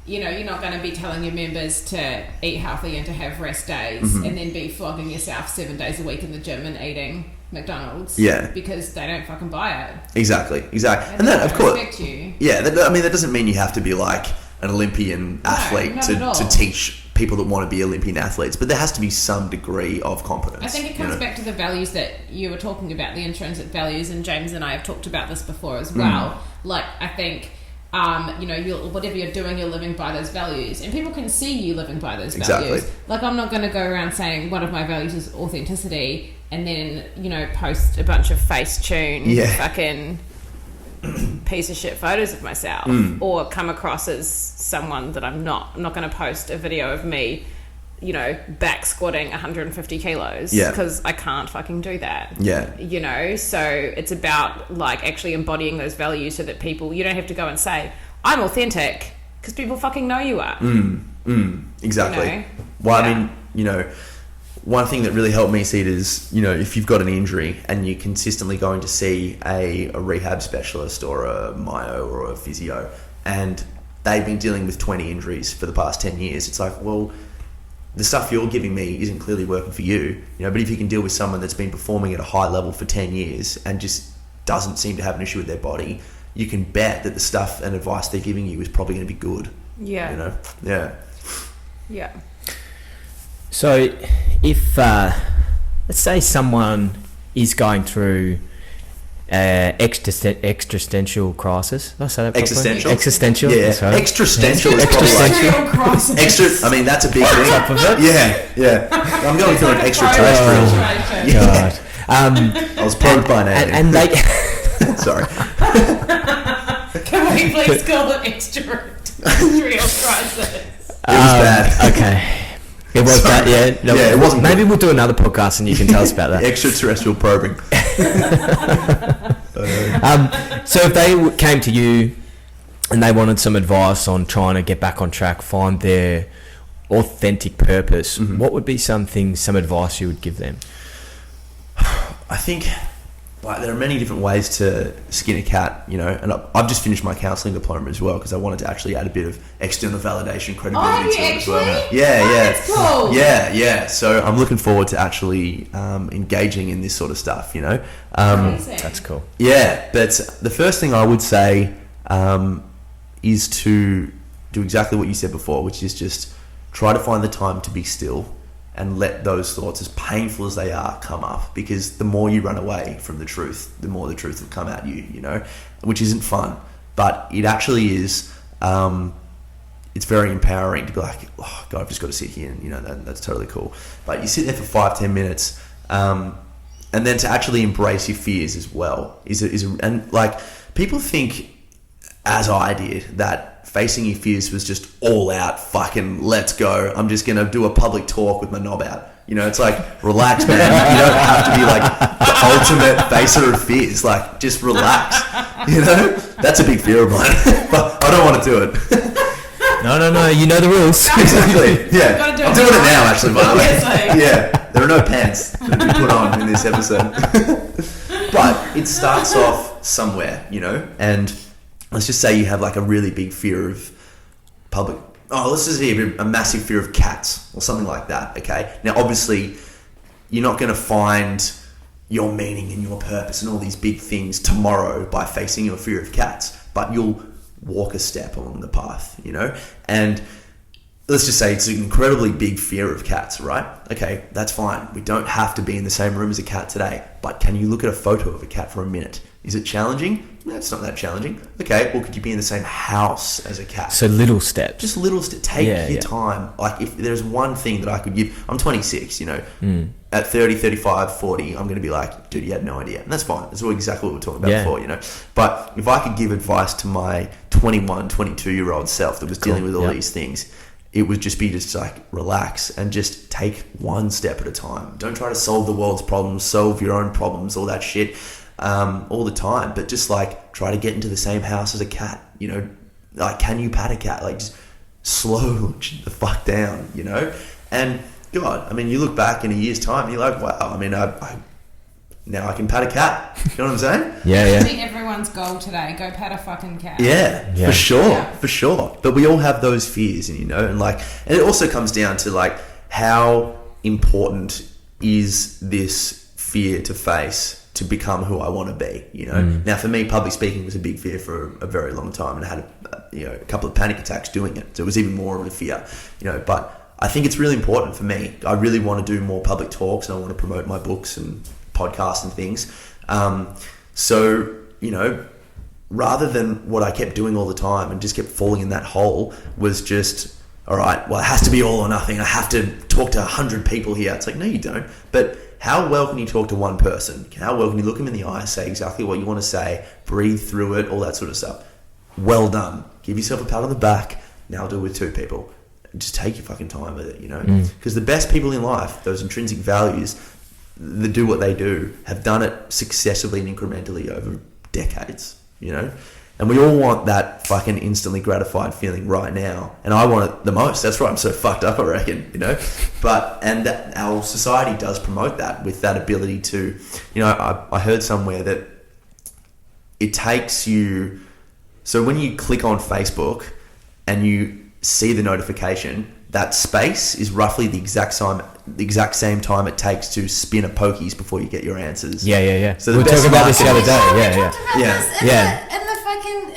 you're not going to be telling your members to eat healthy and to have rest days and then be flogging yourself 7 days a week in the gym and eating McDonald's. Yeah. Because they don't fucking buy it. Exactly. And they then, don't of course, respect you. yeah, that doesn't mean you have to be like an Olympian athlete not at all. to teach people that want to be Olympian athletes, but there has to be some degree of competence. I think it comes back to the values that you were talking about, the intrinsic values, and James and I have talked about this before as well. Like, I think, whatever you're doing, you're living by those values, and people can see you living by those values. Like, I'm not going to go around saying one of my values is authenticity, and then post a bunch of face-tuned fucking piece of shit photos of myself, or come across as someone that I'm not. I'm not going to post a video of me, back squatting 150 kilos, because I can't fucking do that. So it's about like actually embodying those values so that people, you don't have to go and say I'm authentic, because people fucking know you are. Exactly. Well, I mean, one thing that really helped me see it is, if you've got an injury and you're consistently going to see a rehab specialist or a myo or a physio, and they've been dealing with 20 injuries for the past 10 years, it's like, well, the stuff you're giving me isn't clearly working for you, but if you can deal with someone that's been performing at a high level for 10 years and just doesn't seem to have an issue with their body, you can bet that the stuff and advice they're giving you is probably going to be good. Yeah. Yeah. So, if let's say someone is going through existential crisis, did I say that properly? Existential. Yeah. That's right. Existential is probably like extra. I mean, that's a big thing. Top of it. Yeah. I'm going through an extraterrestrial. God. I was probed by an alien. And they. Sorry. Can we please call it extraterrestrial crisis? It was bad. Okay. It was bad, yeah. No, Yeah, it wasn't Maybe good. we'll do another podcast and you can tell us about that. Extraterrestrial probing. So if they came to you and they wanted some advice on trying to get back on track, find their authentic purpose, what would be some advice you would give them? I think there are many different ways to skin a cat, and I've just finished my counselling diploma as well because I wanted to actually add a bit of external validation, credibility to it as well. Yeah. That's cool. Yeah. So I'm looking forward to actually engaging in this sort of stuff, That's cool. Yeah, but the first thing I would say is to do exactly what you said before, which is just try to find the time to be still and let those thoughts, as painful as they are, come up, because the more you run away from the truth, the more the truth will come at you, which isn't fun, but it actually is. It's very empowering to be like, oh God, I've just got to sit here and that's totally cool. But you sit there for 5-10 minutes, and then to actually embrace your fears as well and like, people think, as I did, that facing your fears was just all out fucking let's go, I'm just gonna do a public talk with my knob out. It's like, relax, man. You don't have to be like the ultimate facer of fears. Like, just relax. That's a big fear of mine. But I don't want to do it. No, you know the rules. Exactly. Yeah. Gotta do I'm it doing it now. now, actually, by the way. Obviously. Yeah. There are no pants to be put on in this episode. But it starts off somewhere, and let's just say you have like a really big fear of public. Oh, let's just say a massive fear of cats or something like that. Okay. Now, obviously, you're not going to find your meaning and your purpose and all these big things tomorrow by facing your fear of cats, but you'll walk a step along the path, and let's just say it's an incredibly big fear of cats, right? Okay, that's fine. We don't have to be in the same room as a cat today, but can you look at a photo of a cat for a minute? Is it challenging? No, it's not that challenging. Okay, well, could you be in the same house as a cat? So little steps. Just little steps. Take your time. Like, if there's one thing that I could give, I'm 26, you know, at 30, 35, 40, I'm going to be like, dude, you had no idea. And that's fine. That's exactly what we were talking about before, you know. But if I could give advice to my 21, 22-year-old self that was dealing with all these things, it would just be just like, relax and just take one step at a time. Don't try to solve the world's problems, solve your own problems, all that shit. All the time, but just like try to get into the same house as a cat, you know, like, can you pat a cat? Like, just slow the fuck down, you know. And God, I mean, you look back in a year's time and you're like, wow, I mean, I now I can pat a cat, you know what I'm saying? I think everyone's goal today, go pat a fucking cat. For sure, but we all have those fears, and you know, and like, and it also comes down to like, how important is this fear to face to become who I want to be, you know. Now, for me, public speaking was a big fear for a very long time, and I had a couple of panic attacks doing it, so it was even more of a fear, you know. But I think it's really important for me. I really want to do more public talks, and I want to promote my books and podcasts and things. So, you know, rather than what I kept doing all the time and just kept falling in that hole, was just, all right, well, it has to be all or nothing. I have to talk to 100 people here. It's like, no, you don't. But how well can you talk to one person? How well can you look them in the eye, say exactly what you want to say, breathe through it, all that sort of stuff? Well done. Give yourself a pat on the back. Now do it with 2 people. Just take your fucking time with it, you know? Because the best people in life, those intrinsic values that do what they do, have done it successively and incrementally over decades, you know? And we all want that fucking instantly gratified feeling right now. And I want it the most. That's why I'm so fucked up, I reckon, you know? And that our society does promote that, with that ability to, you know, I heard somewhere that it takes you, so when you click on Facebook and you see the notification, that space is roughly the exact same time it takes to spin a pokies before you get your answers. Yeah. So we were talking about this the other day.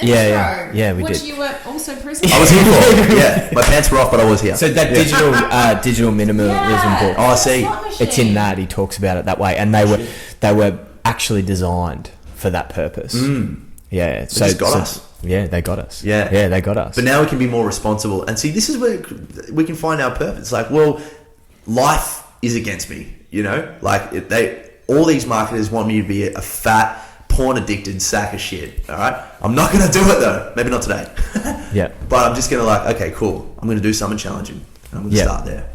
Yeah, we which did. you were also present. I was here for. Yeah, my pants were off, but I was here. So that digital minimalism book. Oh, I see. It's in that he talks about it that way, and they were actually designed for that purpose. Yeah, so just got us. Yeah, they got us. Yeah, they got us. But now we can be more responsible, and see, this is where we can find our purpose. Like, well, life is against me, you know. Like, all these marketers want me to be a fat, porn addicted sack of shit. All right, I'm not gonna do it though. Maybe not today. Yeah. But I'm just gonna okay, cool. I'm gonna do something challenging, and I'm gonna start there.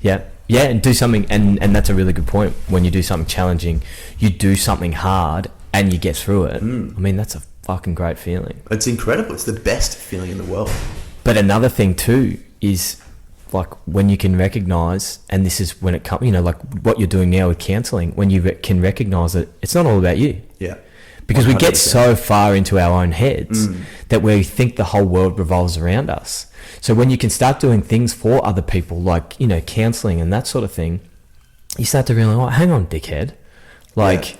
Yeah, and do something, and that's a really good point. When you do something challenging, you do something hard, and you get through it. I mean, that's a fucking great feeling. It's incredible. It's the best feeling in the world. But another thing too is, like, when you can recognize, and this is when it comes, you know, like what you're doing now with counselling, when you can recognize that it's not all about you. Yeah. Because 100%. We get 100%. so far into our own heads that we think the whole world revolves around us. So when you can start doing things for other people, like, you know, counselling and that sort of thing, you start to realize, oh, hang on, dickhead. Like,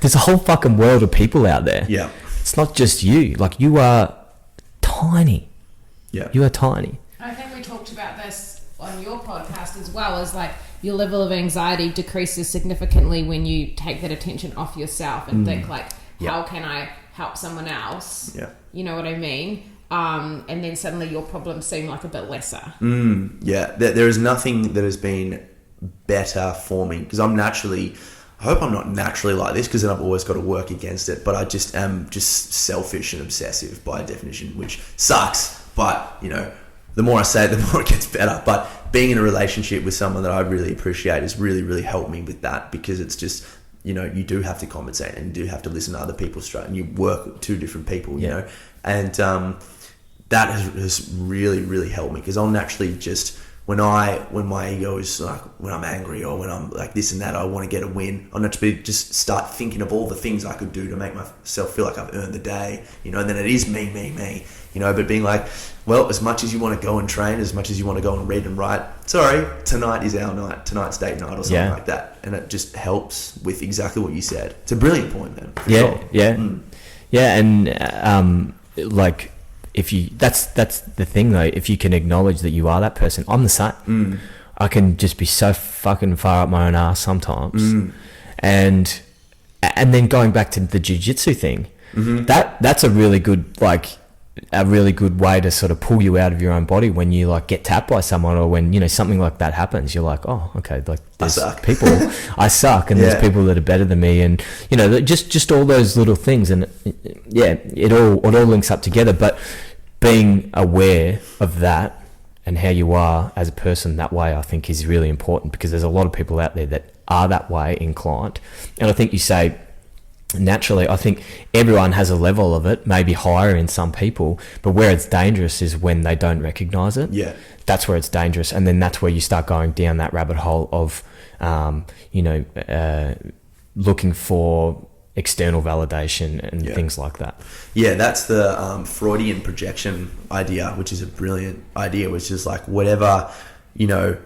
there's a whole fucking world of people out there. Yeah. It's not just you. Like, you are tiny. Yeah. You are tiny. I think we talked about this on your podcast as well, as like your level of anxiety decreases significantly when you take that attention off yourself and think like, how can I help someone else? Yeah. You know what I mean? And then suddenly your problems seem like a bit lesser. Yeah. There is nothing that has been better for me, because I hope I'm not naturally like this, because then I've always got to work against it. But I just am just selfish and obsessive by definition, which sucks. But, you know, the more I say it, the more it gets better. But being in a relationship with someone that I really appreciate has really, really helped me with that, because it's just, you know, you do have to compensate and you do have to listen to other people's struggle, and you work with 2 different people, you know. And that has really, really helped me, because I'll naturally just, when my ego is like, when I'm angry or when I'm like this and that, I want to get a win, I'll naturally just start thinking of all the things I could do to make myself feel like I've earned the day, you know. And then it is me, you know. But being like, well, as much as you want to go and train, as much as you want to go and read and write, sorry, tonight is our night, tonight's date night, or something like that. And it just helps with exactly what you said. It's a brilliant point, man. Yeah, and like, that's the thing though, if you can acknowledge that you are that person. I'm the same. I can just be so fucking far up my own ass sometimes. And then going back to the jiu-jitsu thing, that's a really good way to sort of pull you out of your own body when you like get tapped by someone, or when, you know, something like that happens. You're like, oh, okay, like there's people I suck, and there's people that are better than me, and you know, just all those little things, and it all links up together. But being aware of that and how you are as a person that way, I think, is really important, because there's a lot of people out there that are that way inclined. And I think you say naturally, I think everyone has a level of it, maybe higher in some people, but where it's dangerous is when they don't recognize it. That's where it's dangerous. And then that's where you start going down that rabbit hole of looking for external validation and things like that. That's the Freudian projection idea, which is a brilliant idea, which is like whatever, you know,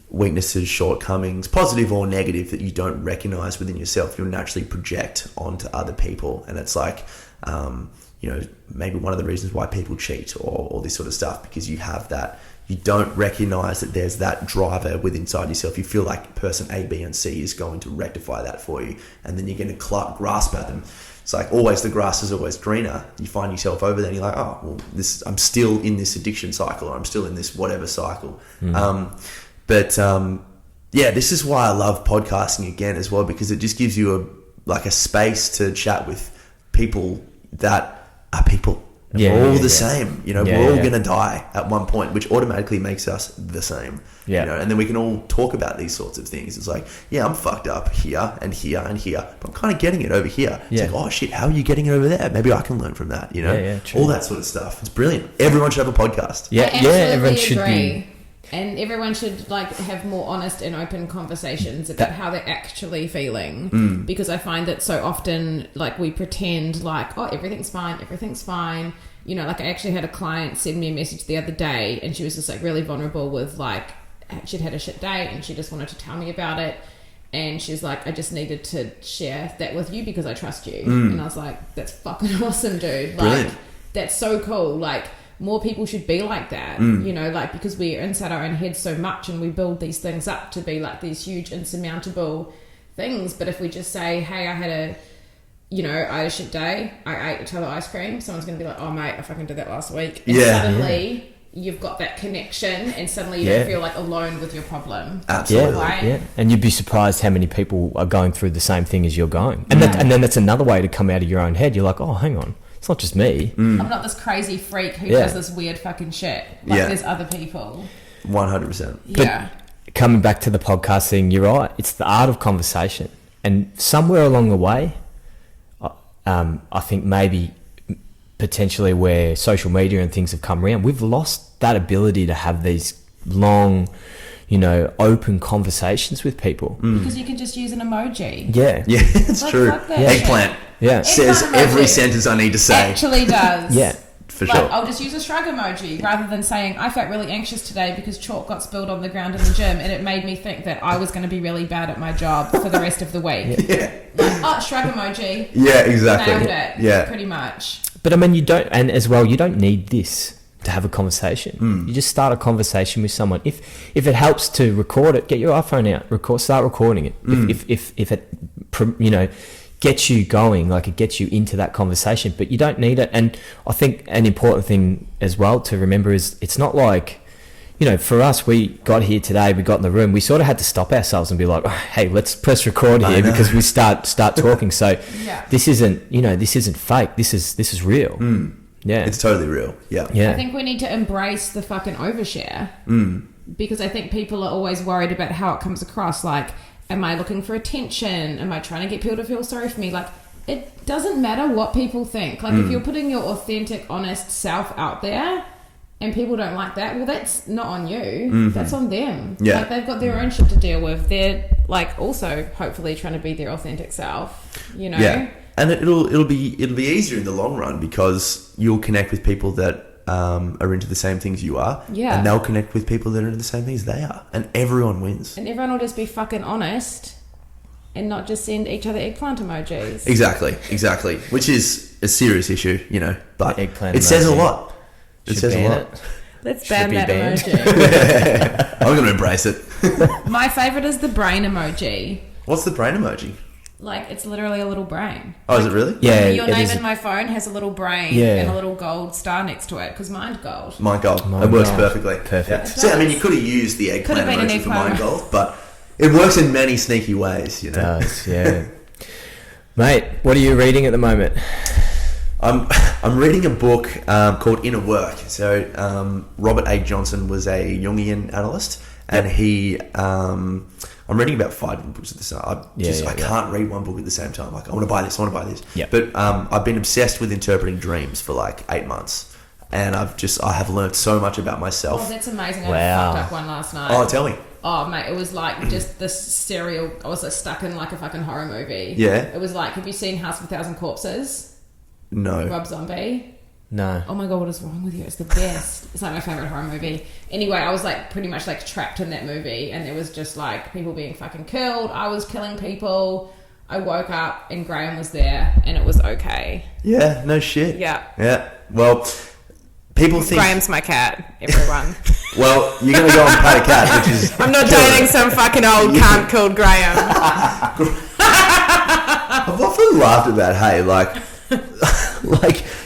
weaknesses, shortcomings, positive or negative, that you don't recognize within yourself, you'll naturally project onto other people. And it's like, you know, maybe one of the reasons why people cheat or all this sort of stuff, because you have that, you don't recognize that there's that driver within inside yourself. You feel like person A, B, and C is going to rectify that for you, and then you're going to grasp at them. It's like always the grass is always greener. You find yourself over there and you're like, oh, well, I'm still in this addiction cycle, or I'm still in this whatever cycle. This is why I love podcasting again as well, because it just gives you a space to chat with people that are people. We're all the same, you know, we're all going to die at one point, which automatically makes us the same, you know, and then we can all talk about these sorts of things. It's like, I'm fucked up here and here and here, but I'm kind of getting it over here. It's like, oh shit, how are you getting it over there? Maybe I can learn from that, you know, all that sort of stuff. It's brilliant. Everyone should have a podcast. Everyone should be. And everyone should have more honest and open conversations about how they're actually feeling, because I find that so often we pretend like, oh, everything's fine. You know, I actually had a client send me a message the other day, and she was just really vulnerable with she'd had a shit day and she just wanted to tell me about it. And she's like, I just needed to share that with you because I trust you. And I was like, that's fucking awesome, dude. Brilliant. That's so cool. More people should be like that, you know, because we're inside our own heads so much, and we build these things up to be these huge insurmountable things. But if we just say, hey, I had a shit day, I ate a ton of ice cream, someone's going to be like, oh mate, I fucking did that last week. And suddenly you've got that connection, and suddenly you don't feel alone with your problem. Absolutely. Right? And you'd be surprised how many people are going through the same thing as you're going. And then that's another way to come out of your own head. You're like, oh, hang on. It's not just me. I'm not this crazy freak who does this weird fucking shit. There's other people. 100%. But coming back to the podcast thing, you're right. It's the art of conversation. And somewhere along the way, I think maybe potentially where social media and things have come around, we've lost that ability to have these long, you know, open conversations with people. Because you can just use an emoji. Yeah, it's true. Eggplant. Says every sentence I need to say. Actually does. For sure. I'll just use a shrug emoji rather than saying, I felt really anxious today because chalk got spilled on the ground in the gym and it made me think that I was going to be really bad at my job for the rest of the week. Shrug emoji. Yeah, exactly. Nailed it. Yeah. Pretty much. But I mean, you don't need this to have a conversation. You just start a conversation with someone. If it helps to record it, get your iPhone out, start recording it. If it, you know, gets you going, it gets you into that conversation, but you don't need it. And I think an important thing as well to remember is it's not like, you know, for us, we got here today, we got in the room, we sort of had to stop ourselves and be like, oh, hey, let's press record here because we start talking. So this isn't fake. This is real. Yeah, it's totally real. Yeah. I think we need to embrace the fucking overshare because I think people are always worried about how it comes across. Am I looking for attention? Am I trying to get people to feel sorry for me? It doesn't matter what people think. If you're putting your authentic, honest self out there and people don't like that, well, that's not on you. That's on them. Yeah. They've got their own shit to deal with. They're also hopefully trying to be their authentic self, you know? Yeah. And it'll be easier in the long run because you'll connect with people that are into the same things you are, and they'll connect with people that are into the same things they are, and everyone wins. And everyone will just be fucking honest and not just send each other eggplant emojis. Exactly, which is a serious issue, you know, but eggplant it says a lot. It Should says a ban lot. it. Let's Should ban be that banned. emoji. I'm going to embrace it. My favourite is the brain emoji. What's the brain emoji? Like, it's literally a little brain. Oh, is it really? Yeah, Your it name is. in my phone has a little brain Yeah. and a little gold star next to it, because mine's gold. Mind Gold. Mind It works Gold. perfectly. Perfect. Yeah. It See, I mean, does. you could have used the Could have eggplant been an emoji for eggplant. Mind Gold, but it works in many sneaky ways, you know. Does, yeah. Mate, what are you reading at the moment? I'm reading a book called Inner Work. So Robert A. Johnson was a Jungian analyst, and he. I'm reading about 5 books at the same time. I can't read one book at the same time. Like, I want to buy this. Yeah. But I've been obsessed with interpreting dreams for like 8 months, and I have learned so much about Oh, myself. that's amazing. I Wow. had a fucked up one last night. Oh, tell me. Oh, mate, it was like just this serial. I was like stuck in like a fucking horror movie. Yeah. It was like, have you seen House of a Thousand Corpses? No. Rob Zombie. No. Oh my god, what is wrong with you? It's the best. It's like my favourite horror movie. Anyway, I was like pretty much like trapped in that movie, and there was just like people being fucking killed. I was killing people. I woke up and Graham was there, and it was okay. Yeah. No shit. Yeah. Yeah. Well, people think. Graham's my cat, everyone. Well, you're gonna go and pat a cat, which is. I'm not killing dating it. some fucking old cunt called Graham. I've often laughed at that. Hey, like,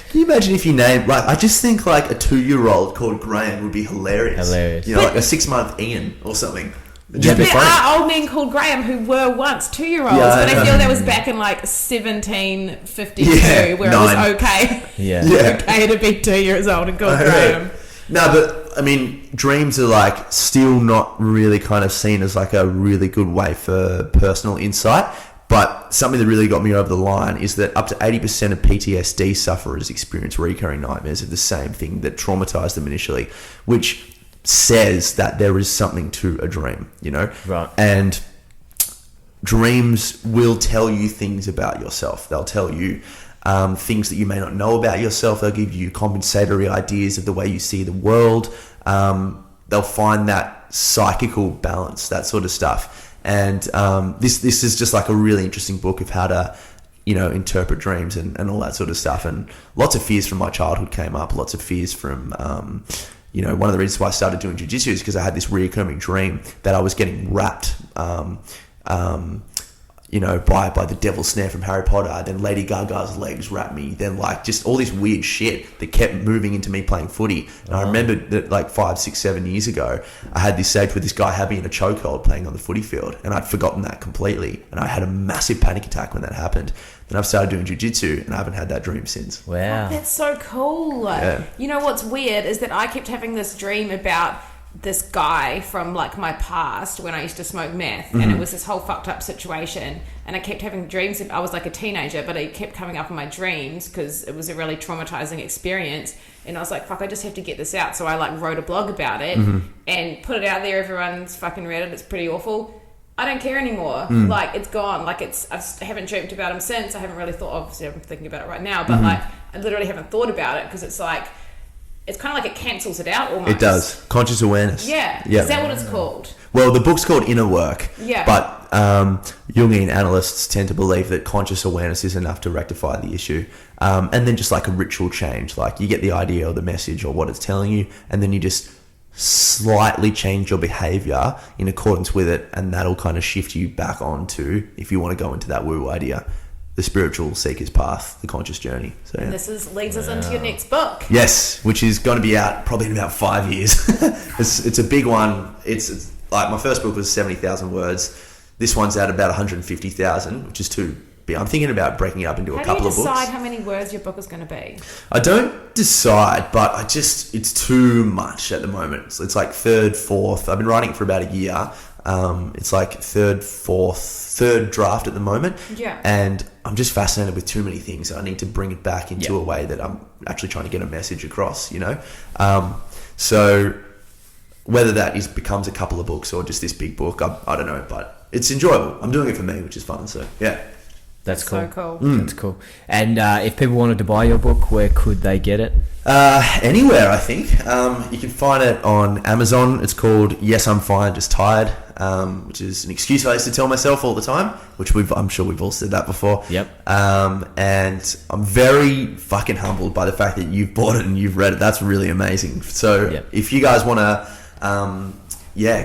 can you imagine if you named I just think like a 2-year-old called Graham would be hilarious. Hilarious. You know, like a 6-month Ian or something. It'd Yeah, just be There funny. are old men called Graham who were once 2-year-olds, Yeah, I but I know. feel that was back in like 1752, Yeah, where it 9. was okay. Yeah. Yeah. Okay to be 2 years old and called I know. Graham. No, but I mean, dreams are like still not really kind of seen as like a really good way for personal insight. But something that really got me over the line is that up to 80% of PTSD sufferers experience recurring nightmares of the same thing that traumatized them initially, which says that there is something to a dream, you know? Right. And dreams will tell you things about yourself. They'll tell you things that you may not know about yourself. They'll give you compensatory ideas of the way you see the world. They'll find that psychical balance, that sort of stuff. And this is just like a really interesting book of how to, you know, interpret dreams and all that sort of stuff. And lots of fears from my childhood came up. Lots of fears from, you know, one of the reasons why I started doing jiu-jitsu is because I had this reoccurring dream that I was getting wrapped, you know, by the devil's snare from Harry Potter. Then Lady Gaga's legs wrapped me. Then like just all this weird shit that kept moving into me playing footy. And I remembered that like 5, 6, 7 years ago, I had this stage where this guy had me in a chokehold playing on the footy field, and I'd forgotten that completely. And I had a massive panic attack when that happened. Then I've started doing jiu-jitsu, and I haven't had that dream since. Wow. That's so cool. Yeah. You know what's weird is that I kept having this dream about this guy from like my past when I used to smoke meth, and it was this whole fucked up situation, and I kept having dreams I was like a teenager, but it kept coming up in my dreams because it was a really traumatizing experience, and I was like, fuck, I just have to get this out. So I like wrote a blog about it and put it out there. Everyone's fucking read it. It's pretty awful. I don't care anymore. Like, it's gone. Like, I haven't dreamt about him since. I haven't really thought, obviously I'm thinking about it right now, but like I literally haven't thought about it because it's like, it's kind of like it cancels it out almost. It does. Conscious awareness. Yeah. Yeah. Is that what it's called? Well, the book's called Inner Work. Yeah. But Jungian analysts tend to believe that conscious awareness is enough to rectify the issue. And then just like a ritual change, like you get the idea or the message or what it's telling you, and then you just slightly change your behavior in accordance with it, and that'll kind of shift you back onto, if you want to go into that woo idea, the spiritual seeker's path, the conscious journey. So yeah. This leads us into your next book. Yes, which is going to be out probably in about 5 years. It's a big one. It's like my first book was 70,000 words. This one's at about 150,000, which is too big. I'm thinking about breaking it up into a couple of books. How do you decide how many words your book is going to be? I don't decide, but it's too much at the moment. So it's like third, fourth. I've been writing it for about a year. It's like third draft at the moment. Yeah. And I'm just fascinated with too many things. I need to bring it back into a way that I'm actually trying to get a message across, you know? So whether that becomes a couple of books or just this big book, I don't know, but it's enjoyable. I'm doing it for me, which is fun. So yeah. That's cool. So cool. That's cool. And if people wanted to buy your book, where could they get it? Anywhere, I think. You can find it on Amazon. It's called Yes, I'm Fine, Just Tired. which is an excuse I used to tell myself all the time, which I'm sure we've all said that before. Yep. And I'm very fucking humbled by the fact that you've bought it and you've read it. That's really amazing. So if you guys want to,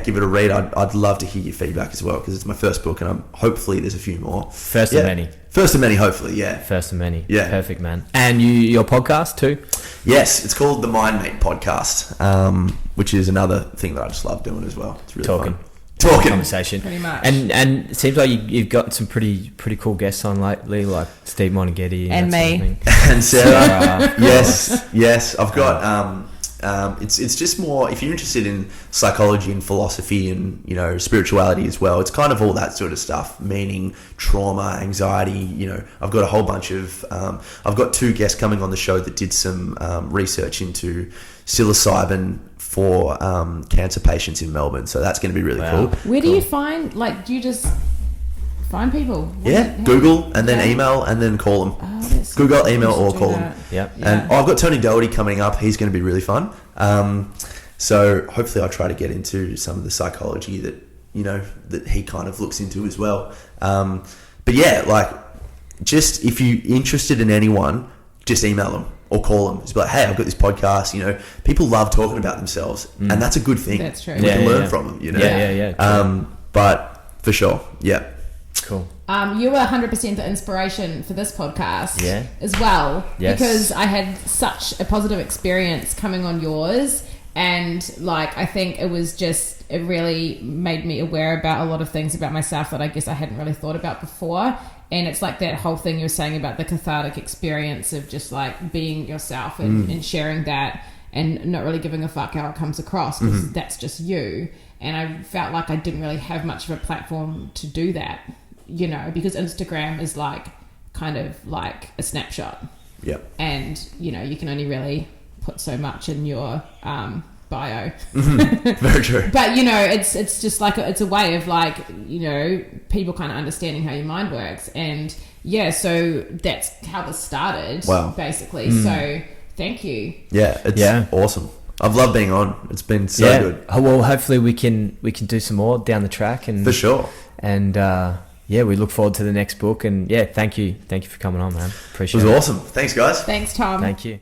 give it a read. I'd love to hear your feedback as well, because it's my first book, and hopefully there's a few more. First of many. First of many, hopefully, yeah. First of many. Yeah. Perfect, man. And your podcast too? Yes, it's called the Mindmate Podcast, which is another thing that I just love doing as well. It's really fun. Talking. Conversation. Pretty much. And it seems like you've got some pretty cool guests on lately, like Steve Monaghetti. And me. And Sarah. Yes. I've got... it's just more, if you're interested in psychology and philosophy and, you know, spirituality as well, it's kind of all that sort of stuff, meaning, trauma, anxiety. You know, I've got a whole bunch of, I've got 2 guests coming on the show that did some research into psilocybin for cancer patients in Melbourne, so that's going to be really cool. Where do you find, like, do you just find people? Google and then email and then call them. Google, email, or call them. And I've got Tony Doherty coming up. He's going to be really fun. So hopefully I'll try to get into some of the psychology that, you know, that he kind of looks into as well. But yeah, like, just if you're interested in anyone, just email them or call them. Just be like, hey, I've got this podcast. You know, people love talking about themselves, and that's a good thing. That's true. We can learn from them, you know. Yeah. But for sure, yeah. Cool. You were 100% the inspiration for this podcast as well. Yes. Because I had such a positive experience coming on yours, and like, I think it really made me aware about a lot of things about myself that I guess I hadn't really thought about before. And it's like that whole thing you were saying about the cathartic experience of just like being yourself and sharing that, and not really giving a fuck how it comes across, because that's just you. And I felt like I didn't really have much of a platform to do that, you know, because Instagram is like kind of like a snapshot. Yep. And, you know, you can only really put so much in your bio. Very true. But, you know, it's just like it's a way of like, you know, people kind of understanding how your mind works. And yeah, so that's how this started. Wow. Basically. So thank you. Yeah, it's awesome. I've loved being on. It's been so good. Well, hopefully we can do some more down the track, and for sure. And we look forward to the next book. And thank you for coming on, man. Appreciate it. It was awesome. Thanks, guys. Thanks, Tom. Thank you.